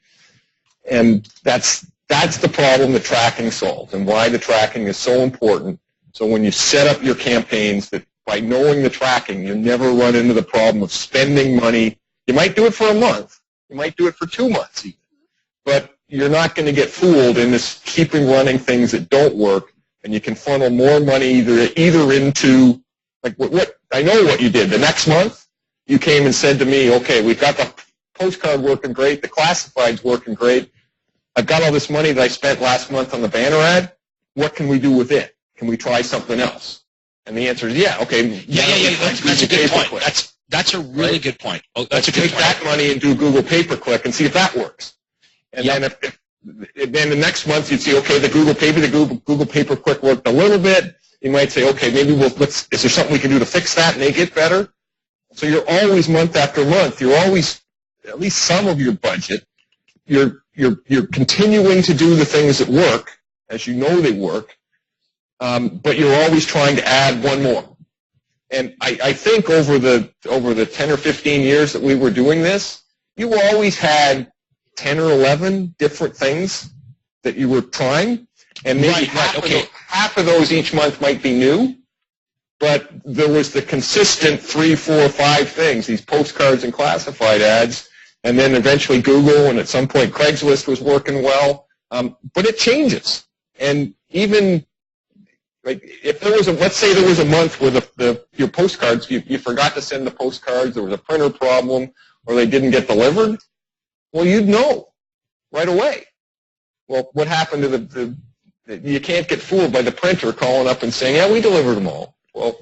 And that's the problem that tracking solves, and why the tracking is so important. So when you set up your campaigns, that by knowing the tracking, you never run into the problem of spending money. You might do it for a month. You might do it for 2 months even. But you're not going to get fooled in this keeping running things that don't work, and you can funnel more money either into, like, what I know what you did. The next month, you came and said to me, okay, we've got the postcard working great, the classified's working great. I've got all this money that I spent last month on the banner ad. What can we do with it? Can we try something else? And the answer is yeah. Okay. Yeah. That's a good point. That's a really good point. Oh, that's a good point. Take that money and do Google pay-per-click and see if that works. And then the next month you'd see, okay, the Google pay-per-click worked a little bit. You might say, okay, maybe is there something we can do to fix that and make it better? So you're always, month after month, you're always, at least some of your budget, you're continuing to do the things that work, as you know they work, but you're always trying to add one more. And I think over the 10 or 15 years that we were doing this, you always had 10 or 11 different things that you were trying, and maybe half of those each month might be new, but there was the consistent 3, 4, 5 things, these postcards and classified ads, and then eventually Google, and at some point Craigslist was working well, but it changes. And even like if there was let's say there was a month where your postcards, you forgot to send the postcards, there was a printer problem, or they didn't get delivered, well, you'd know right away. Well, what happened to you can't get fooled by the printer calling up and saying, yeah, we delivered them all. Well,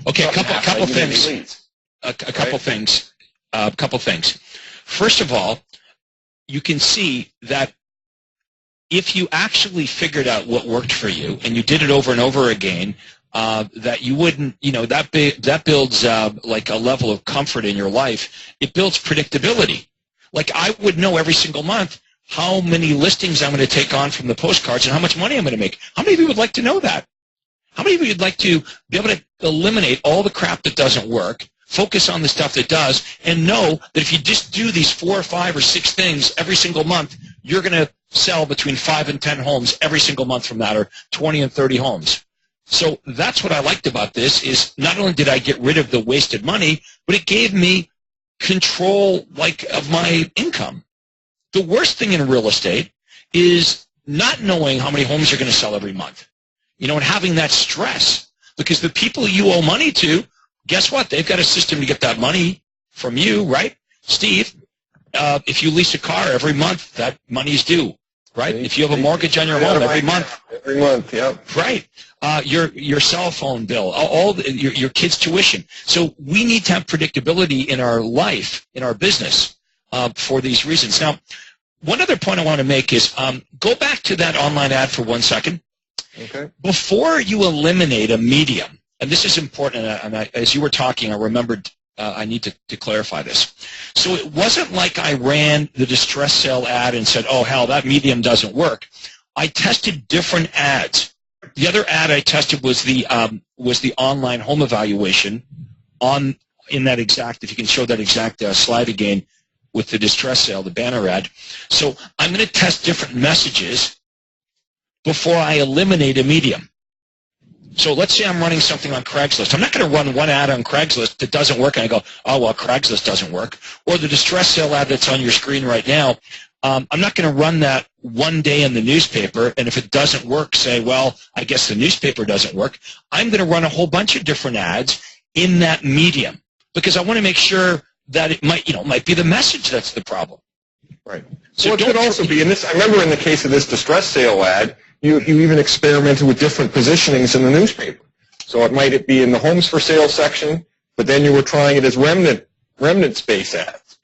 okay, a couple things. A couple things. First of all, you can see that if you actually figured out what worked for you and you did it over and over again, that you wouldn't, that builds like a level of comfort in your life. It builds predictability. Like I would know every single month how many listings I'm going to take on from the postcards and how much money I'm going to make. How many of you would like to know that? How many of you would like to be able to eliminate all the crap that doesn't work, focus on the stuff that does, and know that if you just do these 4 or 5 or 6 things every single month, you're going to sell between 5 and 10 homes every single month from that, or 20 and 30 homes. So that's what I liked about this, is not only did I get rid of the wasted money, but it gave me control of my income. The worst thing in real estate is not knowing how many homes you're going to sell every month, and having that stress, because the people you owe money to, guess what? They've got a system to get that money from you, right? Steve, if you lease a car every month, that money's due, right? If you have a mortgage on your home every month. Every month, yeah. Right. Your cell phone bill, your kids' tuition. So we need to have predictability in our life, in our business, for these reasons. Now, one other point I want to make is go back to that online ad for 1 second. Okay. Before you eliminate a medium, and this is important, and as you were talking, I remembered I need to clarify this. So it wasn't like I ran the distress sale ad and said, oh, hell, that medium doesn't work. I tested different ads. The other ad I tested was the online home evaluation in that exact, if you can show that exact slide again with the distress sale, the banner ad. So I'm going to test different messages before I eliminate a medium. So let's say I'm running something on Craigslist. I'm not going to run one ad on Craigslist that doesn't work and I go, oh, well, Craigslist doesn't work. Or the distress sale ad that's on your screen right now, I'm not going to run that one day in the newspaper, and if it doesn't work, say, well, I guess the newspaper doesn't work. I'm going to run a whole bunch of different ads in that medium because I want to make sure that it might be the message that's the problem. Right. So it could also be, I remember in the case of this distress sale ad, you even experimented with different positionings in the newspaper. So it might be in the homes for sale section, but then you were trying it as remnant space ads.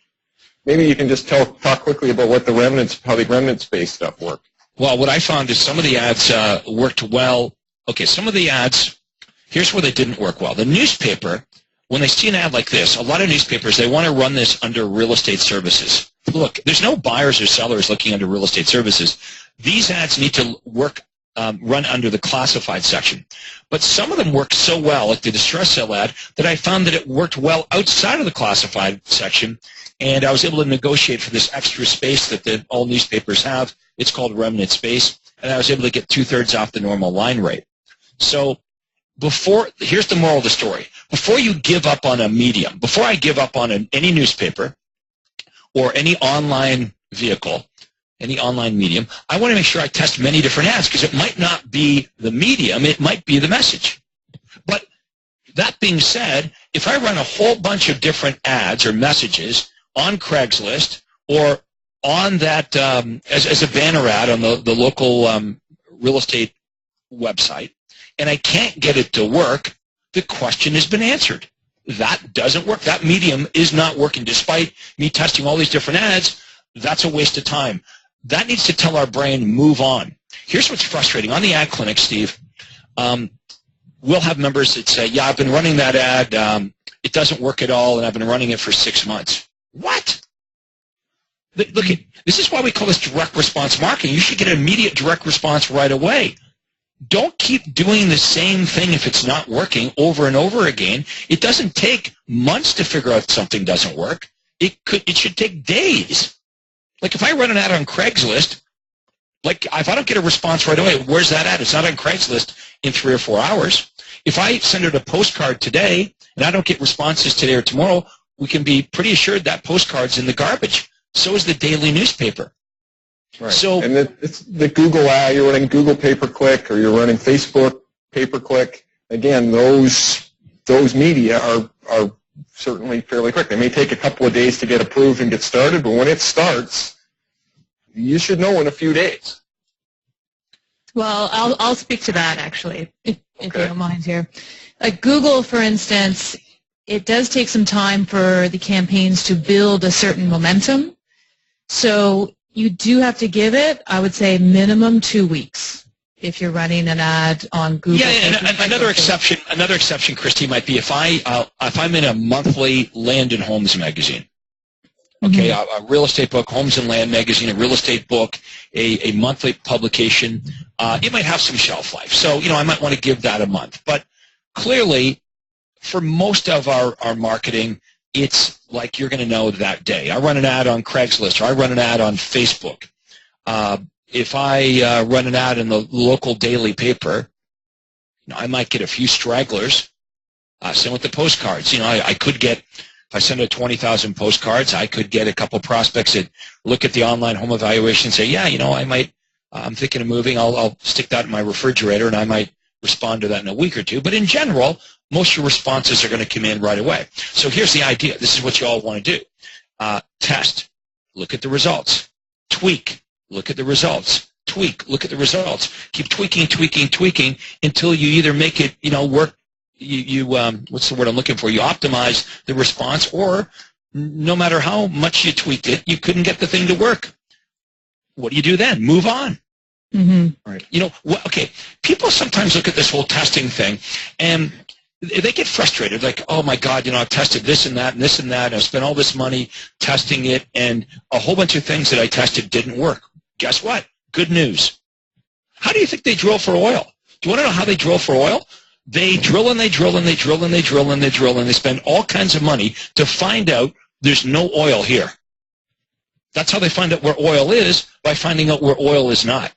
Maybe you can just talk quickly about how the remnant space stuff worked. Well, what I found is some of the ads worked well. Okay, some of the ads, here's where they didn't work well. The newspaper, when they see an ad like this, a lot of newspapers, they want to run this under real estate services. Look, there's no buyers or sellers looking under real estate services. These ads need to run under the classified section. But some of them work so well, like the distress sale ad, that I found that it worked well outside of the classified section, and I was able to negotiate for this extra space that all newspapers have. It's called remnant space, and I was able to get 2/3 off the normal line rate. So here's the moral of the story. Before you give up on a medium, before I give up on any newspaper or any online vehicle, any online medium, I want to make sure I test many different ads because it might not be the medium, it might be the message. But that being said, if I run a whole bunch of different ads or messages on Craigslist or on that as a banner ad on the local real estate website, and I can't get it to work, the question has been answered. That doesn't work. That medium is not working. Despite me testing all these different ads, that's a waste of time. That needs to tell our brain, move on. Here's what's frustrating. On the ad clinic, Steve, we'll have members that say, yeah, I've been running that ad. It doesn't work at all, and I've been running it for 6 months. What? Look, this is why we call this direct response marketing. You should get an immediate direct response right away. Don't keep doing the same thing if it's not working over and over again. It doesn't take months to figure out something doesn't work. It should take days. Like if I run an ad on Craigslist, like if I don't get a response right away, where's that at? It's not on Craigslist in 3 or 4 hours. If I send out a postcard today and I don't get responses today or tomorrow, we can be pretty assured that postcard's in the garbage. So is the daily newspaper. Right. So, and it's the Google ad, you're running Google pay-per-click or you're running Facebook pay-per-click. Again, those media are certainly fairly quick. They may take a couple of days to get approved and get started, but when it starts, you should know in a few days. Well, I'll speak to that actually, if you don't mind here. Like Google, for instance, it does take some time for the campaigns to build a certain momentum. So you do have to give it, I would say, minimum 2 weeks if you're running an ad on Google. Yeah, and another exception, Christy, might be if I'm in a monthly land and homes magazine. Okay, a real estate book, Homes and Land magazine, a real estate book, a monthly publication. It might have some shelf life. So, I might want to give that a month. But clearly, for most of our marketing, it's like you're going to know that day. I run an ad on Craigslist or I run an ad on Facebook. If I run an ad in the local daily paper, I might get a few stragglers. Same with the postcards. I could get, if I send out 20,000 postcards, I could get a couple prospects that look at the online home evaluation and say, yeah, I'm thinking of moving. I'll stick that in my refrigerator and I might respond to that in a week or two. But in general, most of your responses are going to come in right away. So here's the idea. This is what you all want to do. Test. Look at the results. Tweak. Look at the results. Tweak. Look at the results. Keep tweaking until you either make it, work. What's the word I'm looking for? You optimize the response, or no matter how much you tweaked it, you couldn't get the thing to work. What do you do then? Move on. Mm-hmm. Right. Okay, people sometimes look at this whole testing thing, and they get frustrated, like, oh, my God, I've tested this and that and this and that, and I've spent all this money testing it, and a whole bunch of things that I tested didn't work. Guess what? Good news. How do you think they drill for oil? Do you want to know how they drill for oil? They drill and they drill and they drill and they drill and they drill, and they spend all kinds of money to find out there's no oil here. That's how they find out where oil is, by finding out where oil is not.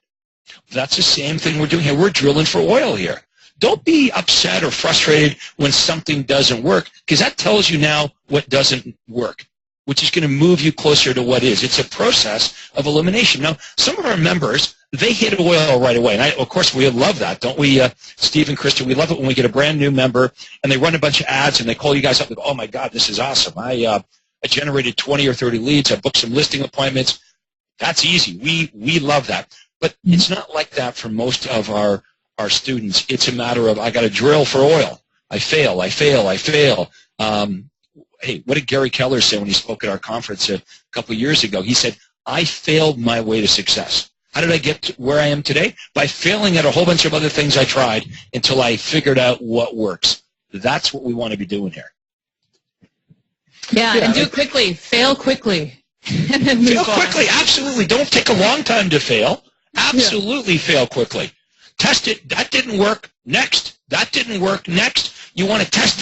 That's the same thing we're doing here. We're drilling for oil here. Don't be upset or frustrated when something doesn't work, because that tells you now what doesn't work, which is going to move you closer to what is. It's a process of elimination. Now, some of our members, they hit oil right away. And of course, we love that, don't we, Steve and Krista? We love it when we get a brand new member and they run a bunch of ads and they call you guys up and go, oh, my God, this is awesome. I generated 20 or 30 leads. I booked some listing appointments. That's easy. We love that. But it's not like that for most of our students. It's a matter of, I got to drill for oil. I fail. Hey, what did Gary Keller say when he spoke at our conference a couple of years ago? He said, I failed my way to success. How did I get to where I am today? By failing at a whole bunch of other things I tried until I figured out what works. That's what we want to be doing here. Yeah, and do it quickly. Fail quickly. And then move on. Quickly, absolutely. Don't take a long time to fail. Absolutely fail quickly. Test it. That didn't work. Next. That didn't work. Next. You want to test,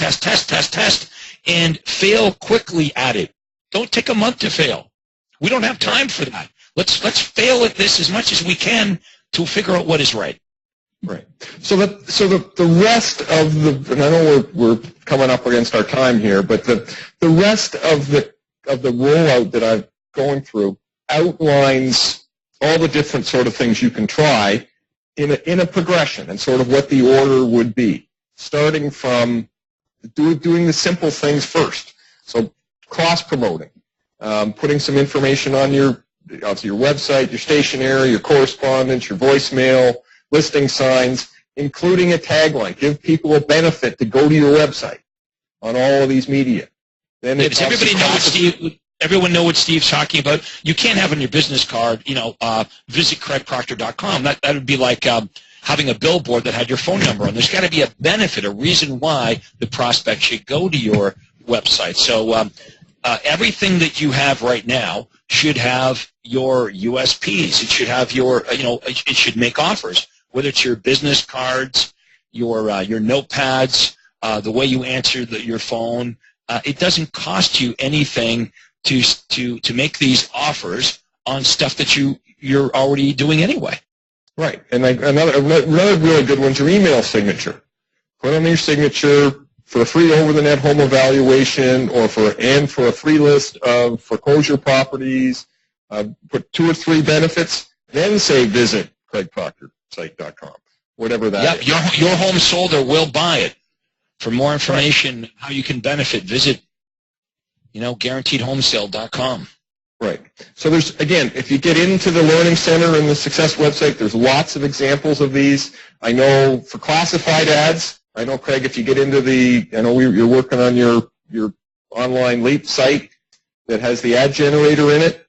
and fail quickly at it. Don't take a month to fail. We don't have time for that. Let's fail at this as much as we can to figure out what is right. Right. So the rest of the, and I know we're coming up against our time here, but the rest of the rollout that I'm going through outlines all the different sort of things you can try in a progression, and sort of what the order would be, starting from doing the simple things first. So cross-promoting, putting some information on your website, your stationery, your correspondence, your voicemail, listing signs, including a tagline. Give people a benefit to go to your website on all of these media. Then does everybody know what Steve? Everyone know what Steve's talking about? You can't have on your business card, visit CraigProctor.com. That would be like, having a billboard that had your phone number on. There's got to be a benefit, a reason why the prospect should go to your website. So everything that you have right now should have your USPs. It should have your, it should make offers, whether it's your business cards, your notepads, the way you answer your phone. It doesn't cost you anything to make these offers on stuff that you're already doing anyway. Right. And another really good one's your email signature. Put on your signature for a free over-the-net home evaluation or for a free list of foreclosure properties. Put 2 or 3 benefits, then say visit craigproctorsite.com, whatever that is. Your home sold or will buy it. For more information, how you can benefit, visit, guaranteedhomesale.com. Right. So there's, again, if you get into the Learning Center and the Success website, there's lots of examples of these. I know for classified ads, I know, Craig, if you get into you're working on your online LEAP site that has the ad generator in it.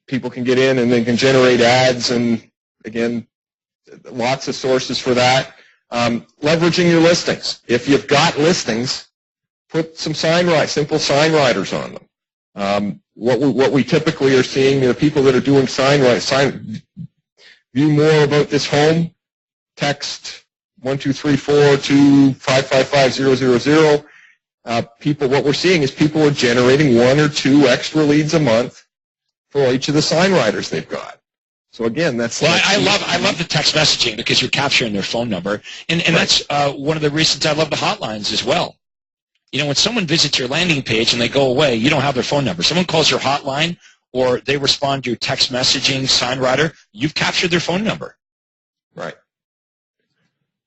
People can get in and they can generate ads, and, again, lots of sources for that. Leveraging your listings. If you've got listings, put some simple sign riders on them. What we typically are seeing, people that are doing view more about this home, text 1-2-3-4-2-555-000. What we're seeing is people are generating 1 or 2 extra leads a month for each of the sign riders they've got. So again, that's I love the text messaging because you're capturing their phone number, and that's one of the reasons I love the hotlines as well. When someone visits your landing page and they go away, you don't have their phone number. Someone calls your hotline or they respond to your text messaging sign rider, you've captured their phone number. Right.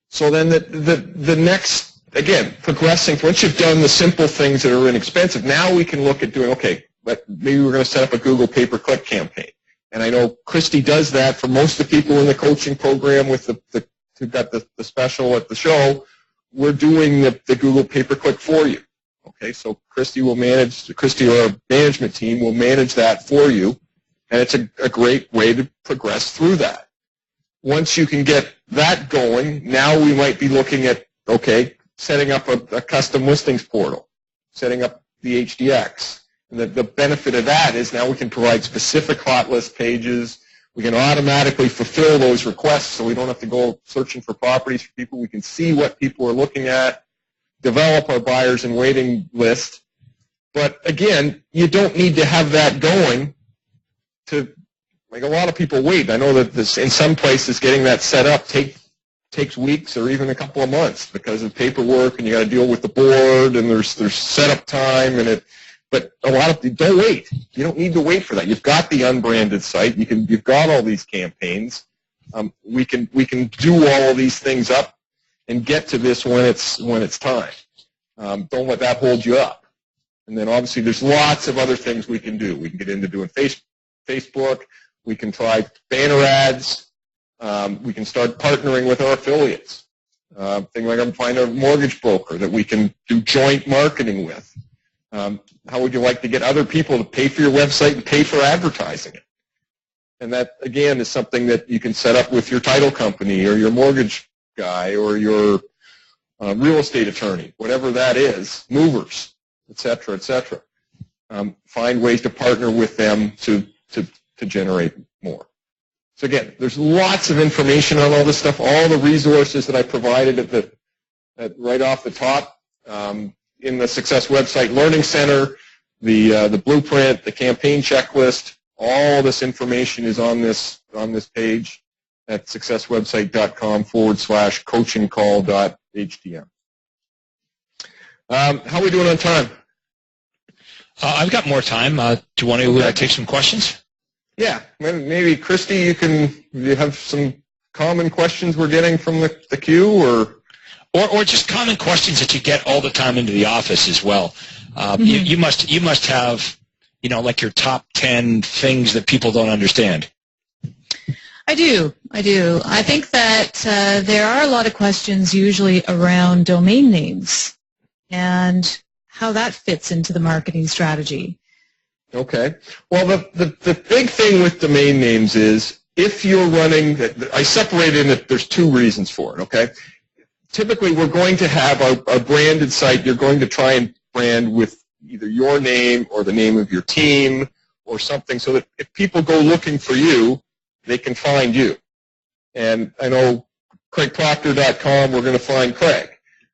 So then the next, again, progressing, once you've done the simple things that are inexpensive, now we can look at doing, maybe we're going to set up a Google pay-per-click campaign. And I know Christy does that for most of the people in the coaching program with who got the special at the show. We're doing the Google pay-per-click for you. Okay, so Christy or our management team will manage that for you, and it's a great way to progress through that. Once you can get that going, now we might be looking at, setting up a custom listings portal, setting up the HDX. And the benefit of that is now we can provide specific hot list pages. We can automatically fulfill those requests so we don't have to go searching for properties for people. We can see what people are looking at, develop our buyers and waiting list. But again, you don't need to have that going to, a lot of people wait. I know that in some places getting that set up takes weeks or even a couple of months because of paperwork, and you got to deal with the board, and there's setup time, but a lot of people don't wait. You don't need to wait for that. You've got the unbranded site. You've got all these campaigns. We can do all of these things up and get to this when it's time. Don't let that hold you up. And then obviously there's lots of other things we can do. We can get into doing Facebook. We can try banner ads. We can start partnering with our affiliates. Things like I'm finding a mortgage broker that we can do joint marketing with. How would you like to get other people to pay for your website and pay for advertising it? And that, again, is something that you can set up with your title company or your mortgage guy or your real estate attorney, whatever that is, movers, et cetera, et cetera. Find ways to partner with them to generate more. So again, there's lots of information on all this stuff, all the resources that I provided right off the top. In the Success website Learning Center, the blueprint, the campaign checklist, all this information is on this page at successwebsite.com/coachingcall.htm. How are we doing on time? I've got more time. Do you want to take some questions? Yeah, maybe Christy, you have some common questions we're getting from the queue, or just common questions that you get all the time into the office as well. You must have, like your top 10 things that people don't understand. I do. I think that there are a lot of questions usually around domain names and how that fits into the marketing strategy. Okay. Well, the big thing with domain names is if you're running, I separated in that there's two reasons for it, okay? Typically, we're going to have our branded site, you're going to try and brand with either your name or the name of your team or something so that if people go looking for you, they can find you. And I know CraigProctor.com, we're going to find Craig.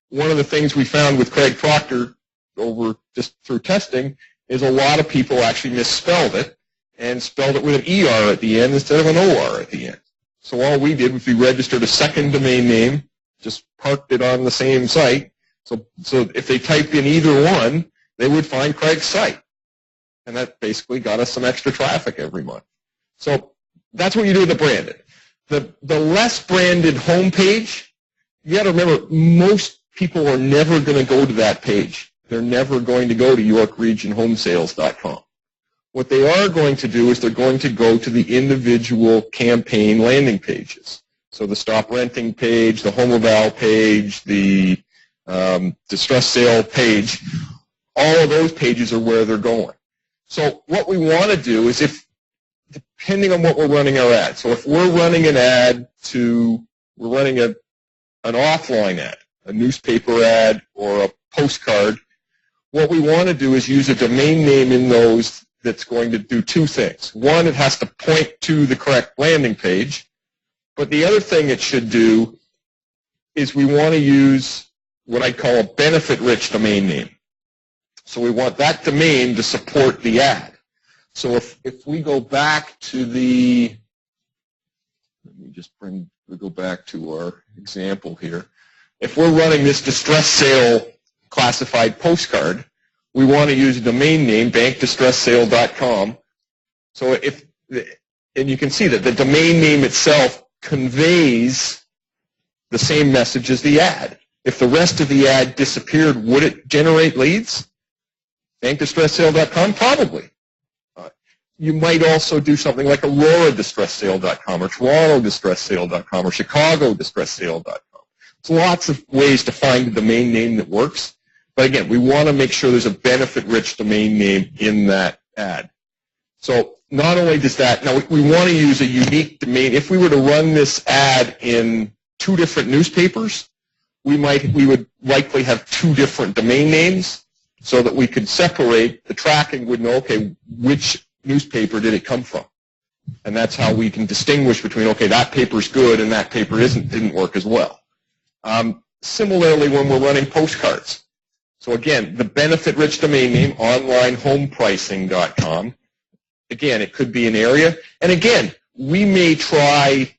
One of the things we found with Craig Proctor over just through testing is a lot of people actually misspelled it and spelled it with an ER at the end instead of an OR at the end. So all we did was we registered a second domain name, just parked it on the same site. So if they typed in either one, they would find Craig's site. And that basically got us some extra traffic every month. So that's what you do with the branded. The less branded homepage, you got to remember, most people are never going to go to that page. They're never going to go to YorkRegionHomeSales.com. What they are going to do is they're going to go to the individual campaign landing pages. So the Stop Renting page, the Home Eval page, the Distress Sale page, all of those pages are where they're going. So what we want to do is depending on what we're running our ad. So if we're running an ad we're running an offline ad, a newspaper ad or a postcard, what we want to do is use a domain name in those that's going to do two things. One, it has to point to the correct landing page, but the other thing it should do is we want to use what I call a benefit-rich domain name. So we want that domain to support the ad. So if we go back to we go back to our example here. If we're running this distress sale classified postcard, we want to use a domain name, bankdistresssale.com. So and you can see that the domain name itself conveys the same message as the ad. If the rest of the ad disappeared, would it generate leads? Bankdistresssale.com? Probably. You might also do something like AuroraDistressSale.com or TorontoDistressSale.com or ChicagoDistressSale.com. There's lots of ways to find a domain name that works. But again, we want to make sure there's a benefit-rich domain name in that ad. So not only does that, now we want to use a unique domain. If we were to run this ad in two different newspapers, we would likely have two different domain names so that we could separate. The tracking would know, okay, which newspaper did it come from? And that's how we can distinguish between, okay, that paper's good and that paper didn't work as well. Similarly, when we're running postcards. So again, the benefit-rich domain name, onlinehomepricing.com. Again, it could be an area. And again, we may try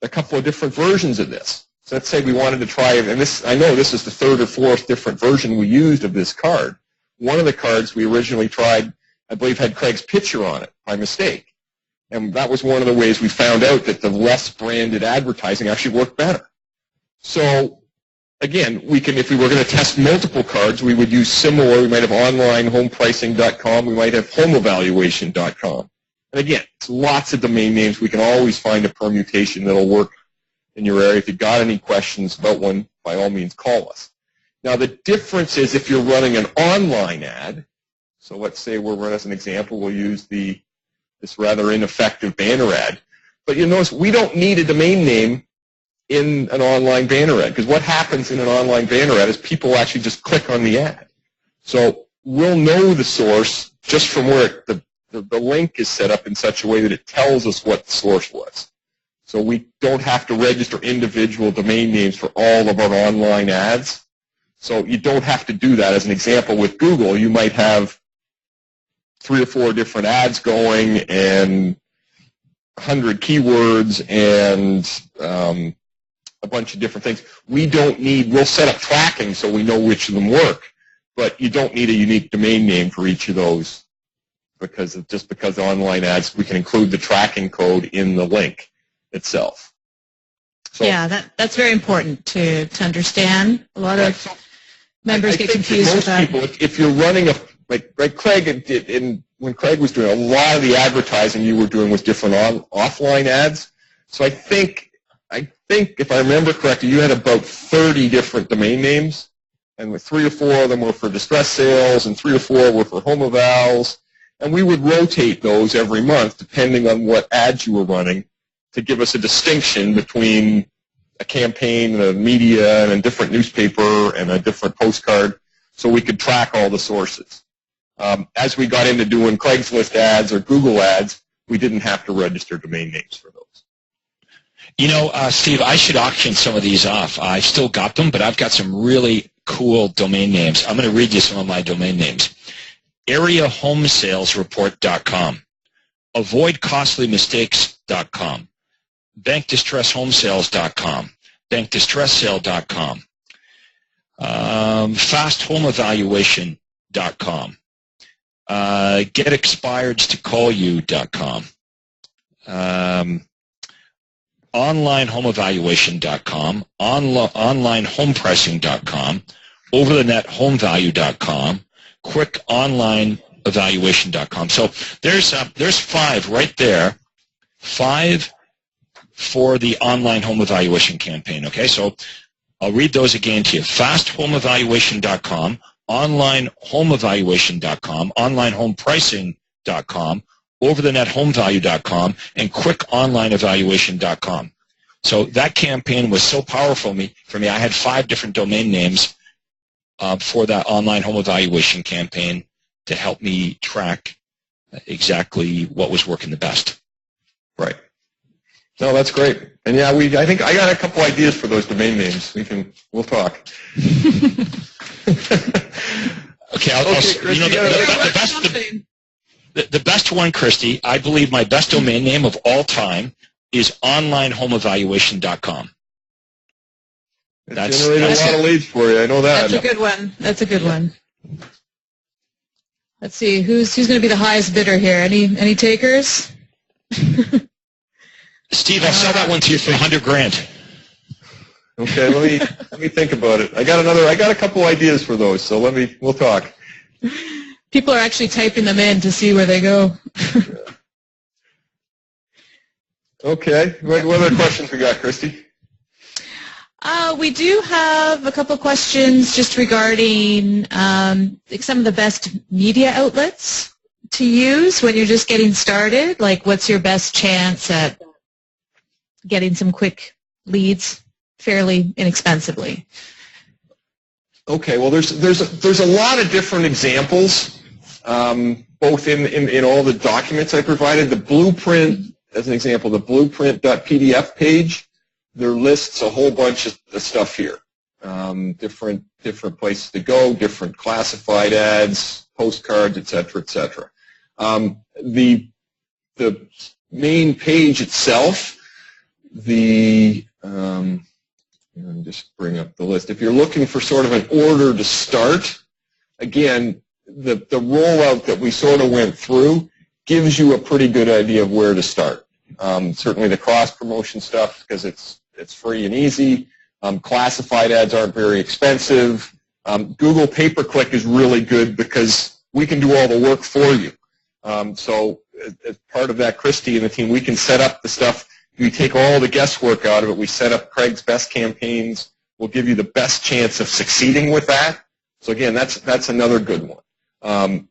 a couple of different versions of this. So let's say we wanted to try, and I know this is the third or fourth different version we used of this card. One of the cards we originally tried, I believe, had Craig's picture on it by mistake. And that was one of the ways we found out that the less branded advertising actually worked better. So again, if we were going to test multiple cards, we would use similar. We might have onlinehomepricing.com. We might have homeevaluation.com. And again, it's lots of domain names. We can always find a permutation that'll work in your area. If you've got any questions about one, by all means, call us. Now, the difference is if you're running an online ad, so let's say we're running, as an example, we'll use this rather ineffective banner ad. But you'll notice we don't need a domain name in an online banner ad, because what happens in an online banner ad is people actually just click on the ad. So we'll know the source just from where the link is set up in such a way that it tells us what the source was. So we don't have to register individual domain names for all of our online ads. So you don't have to do that. As an example, with Google, you might have 3 or 4 different ads going and 100 keywords and a bunch of different things. We'll set up tracking so we know which of them work, but you don't need a unique domain name for each of those because online ads, we can include the tracking code in the link itself. So, yeah, that's very important to understand. A lot of members get confused with that. People, if you're running like Craig when Craig was doing a lot of the advertising you were doing was different offline ads. So I think if I remember correctly, you had about 30 different domain names, and with 3 or 4 of them were for distress sales, and 3 or 4 were for home evals, and we would rotate those every month depending on what ads you were running to give us a distinction between a campaign, a media, and a different newspaper, and a different postcard, so we could track all the sources. As we got into doing Craigslist ads or Google ads, we didn't have to register domain names for those. You know, Steve, I should auction some of these off. I still got them, but I've got some really cool domain names. I'm going to read you some of my domain names. AreaHomeSalesReport.com, AvoidCostlyMistakes.com, BankDistressHomeSales.com, BankDistressSale.com, FastHomeEvaluation.com, GetExpiredToCallYou.com, OnlineHomeEvaluation.com, OnlineHomePricing.com, OverTheNetHomeValue.com, QuickOnlineEvaluation.com. So there's 5 right there, 5 for the online home evaluation campaign. Okay, so I'll read those again to you. FastHomeEvaluation.com, OnlineHomeEvaluation.com, OnlineHomePricing.com, OverTheNetHomeValue.com, and QuickOnlineEvaluation.com. So that campaign was so powerful for me. I had 5 different domain names for that online home evaluation campaign to help me track exactly what was working the best. Right. No, that's great. And yeah, I think I got a couple ideas for those domain names. We'll talk. Okay, the best one, Christy, I believe my best domain name of all time is OnlineHomeEvaluation.com. That's generated a lot of leads for you. I know that. That's a good one. That's a good one. Let's see who's going to be the highest bidder here. Any takers? Steve, I'll sell that one to you for $100,000. Okay, let me think about it. I got a couple ideas for those, so we'll talk. People are actually typing them in to see where they go. Okay, what other questions we got, Christy? We do have a couple questions just regarding some of the best media outlets to use when you're just getting started. Like, what's your best chance at getting some quick leads fairly inexpensively? Okay, well, there's a lot of different examples, both in all the documents I provided. The blueprint, as an example, the blueprint.pdf page, there lists a whole bunch of stuff here, different places to go, different classified ads, postcards, et cetera, et cetera. The main page itself, let me just bring up the list. If you're looking for sort of an order to start, again, the rollout that we sort of went through gives you a pretty good idea of where to start. Certainly the cross-promotion stuff, because it's free and easy. Classified ads aren't very expensive. Google pay-per-click is really good because we can do all the work for you. So as part of that, Christy and the team, we can set up the stuff. We take all the guesswork out of it. We set up Craig's best campaigns. We'll give you the best chance of succeeding with that. So again, that's another good one.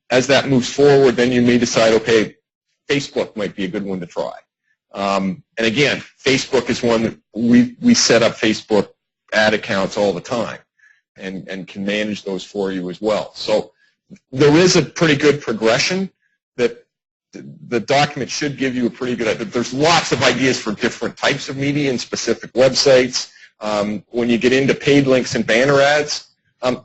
As that moves forward, then you may decide, okay, Facebook might be a good one to try. And again, Facebook is one that we set up Facebook ad accounts all the time and can manage those for you as well. So there is a pretty good progression that the document should give you a pretty good idea. There's lots of ideas for different types of media and specific websites. When you get into paid links and banner ads,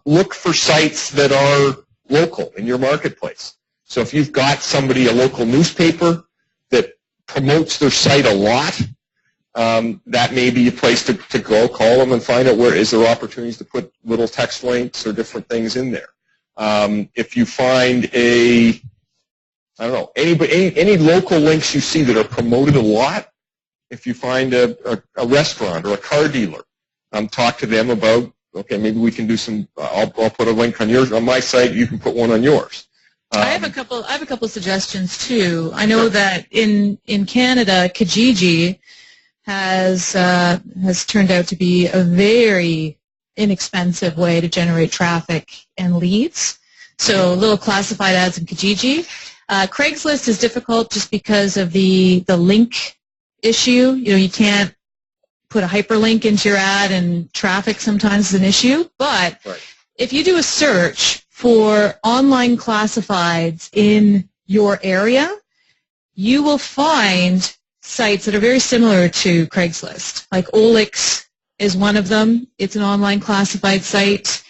look for sites that are local in your marketplace. So if you've got a local newspaper that promotes their site a lot, that may be a place to go, call them and find out where is there opportunities to put little text links or different things in there. If you find any local links you see that are promoted a lot, if you find a restaurant or a car dealer, talk to them about, okay, maybe we can do some, I'll put a link on my site, you can put one on yours. I have a couple suggestions too. I know that in Canada, Kijiji has turned out to be a very inexpensive way to generate traffic and leads. So little classified ads in Kijiji. Craigslist is difficult just because of the link issue. You can't put a hyperlink into your ad, and traffic sometimes is an issue. But if you do a search for online classifieds in your area, you will find sites that are very similar to Craigslist. Like Olix is one of them. It's an online classified site.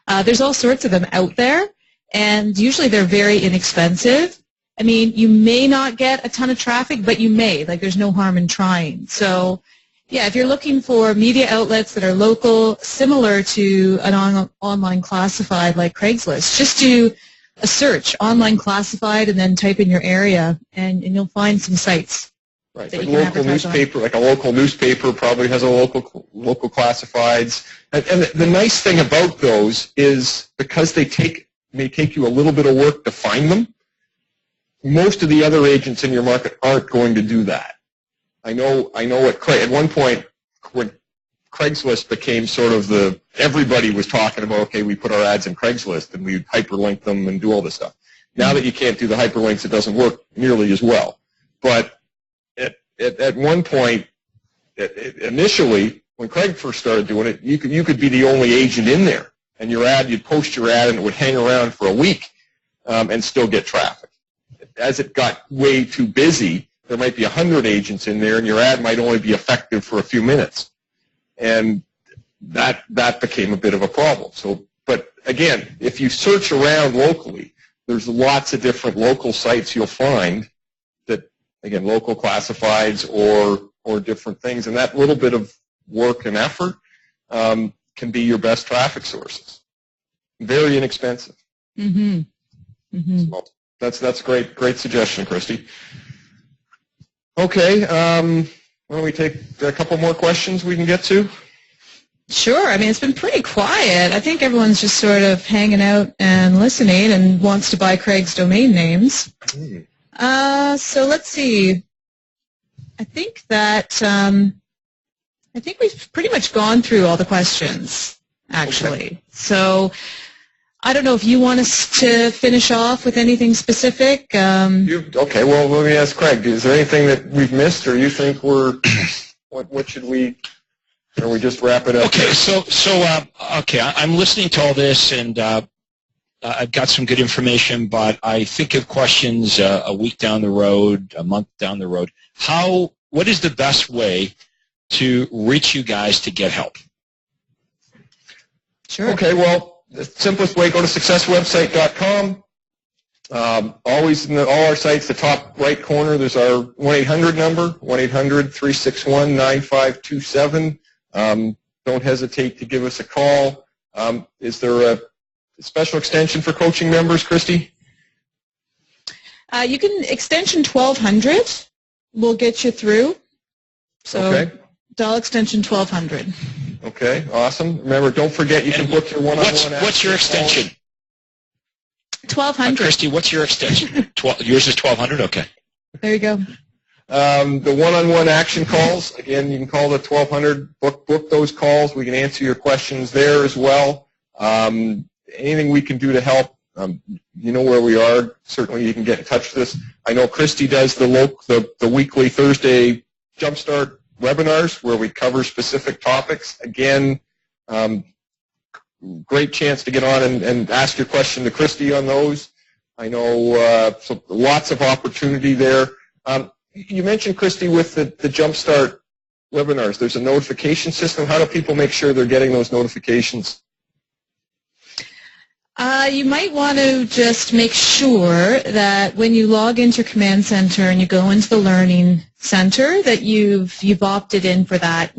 There's all sorts of them out there, and usually they're very inexpensive. I mean, you may not get a ton of traffic, but you may. Like, there's no harm in trying. So, yeah, if you're looking for media outlets that are local, similar to an online classified like Craigslist, just do a search, online classified, and then type in your area, and you'll find some sites. Right, like local newspaper, like a local newspaper probably has a local classifieds. And the nice thing about those is because they may take you a little bit of work to find them, most of the other agents in your market aren't going to do that. I know at one point when Craigslist became sort of everybody was talking about, okay, we put our ads in Craigslist and we hyperlink them and do all this stuff. Now that you can't do the hyperlinks, it doesn't work nearly as well. But at one point, initially, when Craig first started doing it, you could be the only agent in there, and you'd post your ad and it would hang around for a week and still get traffic. As it got way too busy, there might be 100 agents in there, and your ad might only be effective for a few minutes. And that became a bit of a problem. So, but again, if you search around locally, there's lots of different local sites you'll find that, again, local classifieds or different things, and that little bit of work and effort can be your best traffic sources. Very inexpensive. Mm-hmm. Mm-hmm. So that's a great suggestion, Christy. Okay, why don't we take a couple more questions we can get to? Sure. I mean, it's been pretty quiet. I think everyone's just sort of hanging out and listening and wants to buy Craig's domain names. So let's see. I think we've pretty much gone through all the questions, actually. Okay. So I don't know if you want us to finish off with anything specific. Okay, well, let me ask Craig. Is there anything that we've missed, or you think what should we, or we just wrap it up? Okay, okay, I'm listening to all this, and I've got some good information, but I think of questions a week down the road, a month down the road. What is the best way to reach you guys to get help? Sure. Okay, well, the simplest way, go to successwebsite.com. Always in all our sites, the top right corner, there's our 1-800 number, 1-800-361-9527. Don't hesitate to give us a call. Is there a special extension for coaching members, Christy? You can extension 1200 will get you through. So okay. Dial extension 1200. Okay, awesome. Remember, don't forget you can book your one-on-one. What's your extension? 1200. Christy, what's your extension? Yours is 1200? Okay. There you go. The one-on-one action calls, again, you can call the 1200, book those calls. We can answer your questions there as well. Anything we can do to help, you know where we are. Certainly you can get in touch with us. I know Christy does the weekly Thursday Jumpstart webinars where we cover specific topics. Again, great chance to get on and ask your question to Christy on those. I know so lots of opportunity there. You mentioned, Christy, with the Jumpstart webinars, there's a notification system. How do people make sure they're getting those notifications? You might want to just make sure that when you log into your command center and you go into the learning center that you've opted in for that.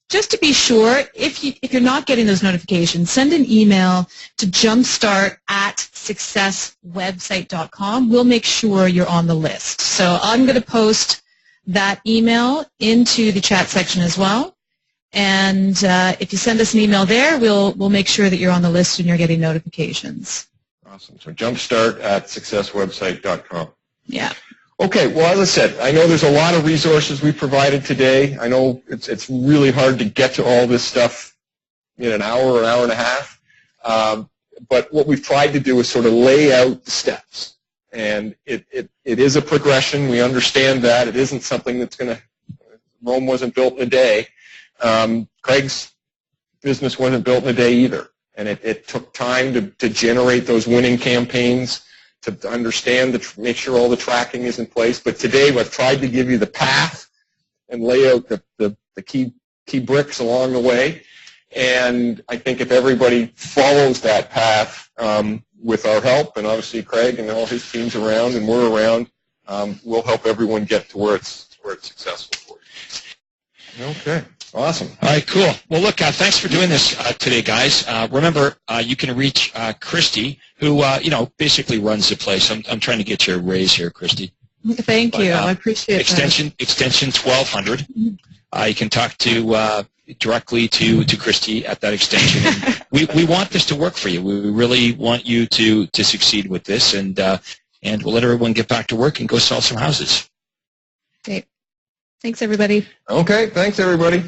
Just to be sure, if you're not getting those notifications, send an email to jumpstart@successwebsite.com. We'll make sure you're on the list. So I'm going to post that email into the chat section as well. And if you send us an email there, we'll make sure that you're on the list and you're getting notifications. Awesome. So jumpstart@successwebsite.com. Yeah. Okay. Well, as I said, I know there's a lot of resources we provided today. I know it's really hard to get to all this stuff in an hour or an hour and a half. But what we've tried to do is sort of lay out the steps. And it is a progression. We understand that. It isn't something that's going to Rome wasn't built in a day. Craig's business wasn't built in a day either. And it took time to generate those winning campaigns, to understand, make sure all the tracking is in place. But today I've tried to give you the path and lay out the key bricks along the way. And I think if everybody follows that path with our help, and obviously Craig and all his teams around and we're around, we'll help everyone get to where it's successful for you. Okay. Awesome. All right, cool. Well, look, thanks for doing this today, guys. Remember, you can reach Christy, who, basically runs the place. I'm trying to get your raise here, Christy. Thank you. I appreciate extension 1200. You can talk to directly to Christy at that extension. And we want this to work for you. We really want you to succeed with this, and we'll let everyone get back to work and go sell some houses. Great. Thanks, everybody. Okay. Thanks, everybody.